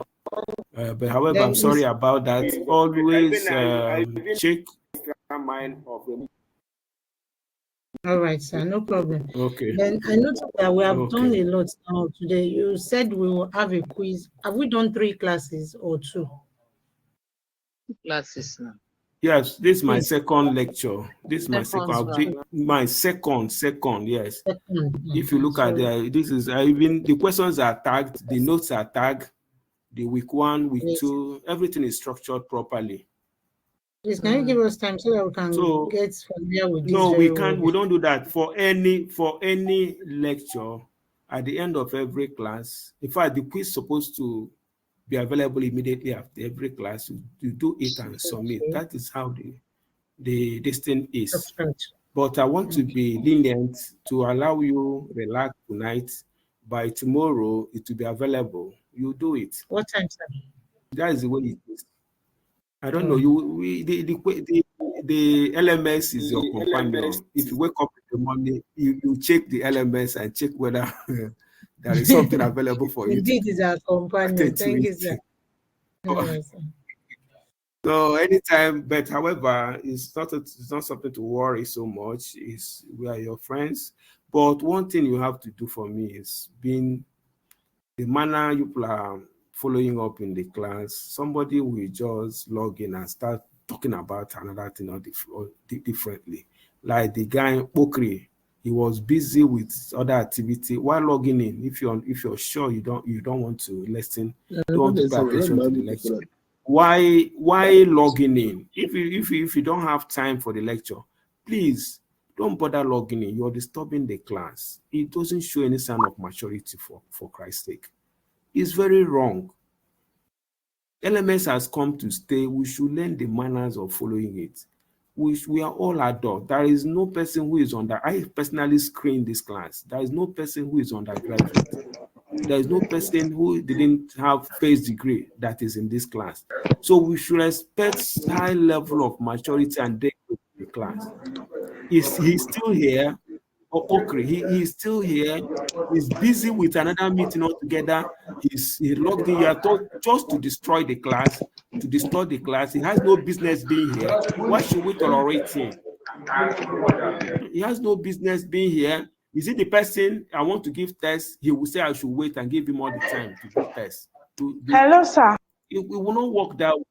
But however, Then I'm sorry it's- about that. Always check. All right, sir, no problem. Okay. Then I noticed that we have done Okay. a lot now today. You said we will have a quiz. Have we done 3 classes or 2? Classes now. Yes, this is my Quiz. second lecture. This is my second. Seconds, right? My second. Yes. Second. If you look at So this is even the questions are tagged, the notes are tagged, the week 1, week yes. 2, everything is structured properly. Please, can you give us time so that we can So get familiar with this no, very we well? can't. We don't do that for any lecture. At the end of every class, in fact, the quiz is supposed to be available immediately after every class. You do it and submit. Okay. That is how this thing is. That's right. But I want to be lenient to allow you relax tonight. By tomorrow, it will be available. You do it. What time, sir? That is the way it is. I don't know. The LMS is your companion. If you wake up in the morning, you check the LMS and check whether there is something available for you to Indeed, is our companion. attend to Thank you, it. sir. All right, sir. So anytime, but however, it's not something to worry so much. We are your friends. But one thing you have to do for me is being the manner you are following up in the class. Somebody will just log in and start talking about another thing or differently. Like the guy in Okri, he was busy with other activity while logging in. If you're sure you don't want to listen, don't want to pay attention to the lecture. Why logging in? If you don't have time for the lecture, please don't bother logging in. You're disturbing the class. It doesn't show any sign of maturity for Christ's sake. It's very wrong. LMS has come to stay. We should learn the manners of following it. We are all adults. There is no person who is I personally screened this class. There is no person who is undergraduate. There is no person who didn't have first degree that is in this class. So we should expect high level of maturity and depth in the class. He's still here? Okay, he's still here. He's busy with another meeting altogether. He logged in here just to destroy the class, to distort the class. He has no business being here. Why should we tolerate him? He has no business being here. Is it the person I want to give tests? He will say I should wait and give him all the time to do tests. Hello, sir. It will not work that way.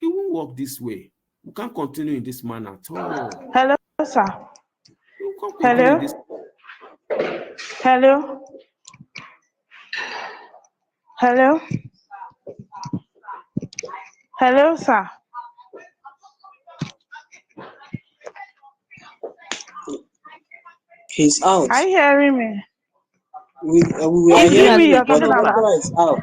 It won't work this way. We can't continue in this manner at all. Hello, sir. We can't continue in this. Hello. Hello. Hello, sir. He's out. Are you hearing me? We were It's hearing me you, you're but talking the about. lecturer is out.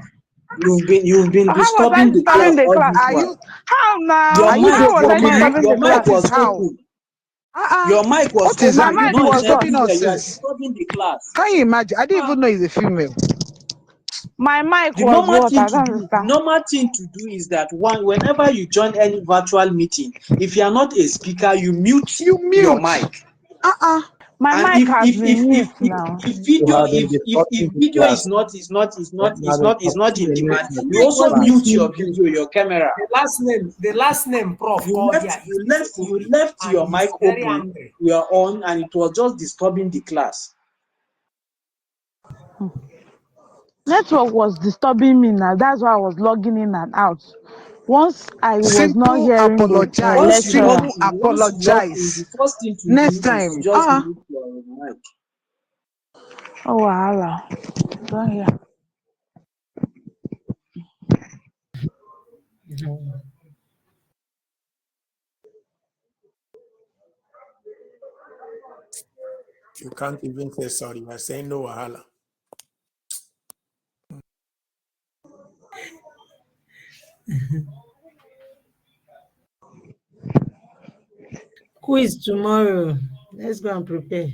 You've been How was I disturbing the class disturbing the all class? this Are while. you how now? Your How was I disturbing your the mic classes? was How? open. Your mic was What is open. that? The My mic noise was open everywhere. You are nonsense. disturbing the class. Can you imagine? I didn't even know he's a female. My mic The was normal what? thing I to don't do, the understand. normal thing to do is that whenever you join any virtual meeting, if you are not a speaker, you mute your mic. My And mic has been mute now. if video is not in demand, you also mute your video, your camera. The last name Prof called here. You left your mic very open. angry. We are on, and it was just disturbing the class. Network was disturbing me now. That's why I was logging in and out. Once I was not hearing the lecturer. Once you log in, the first thing to Next do is time. to just mute your mic. Oh, wow. Don't hear. You can't even say sorry. You are saying no wahala. Quiz tomorrow. Let's go and prepare.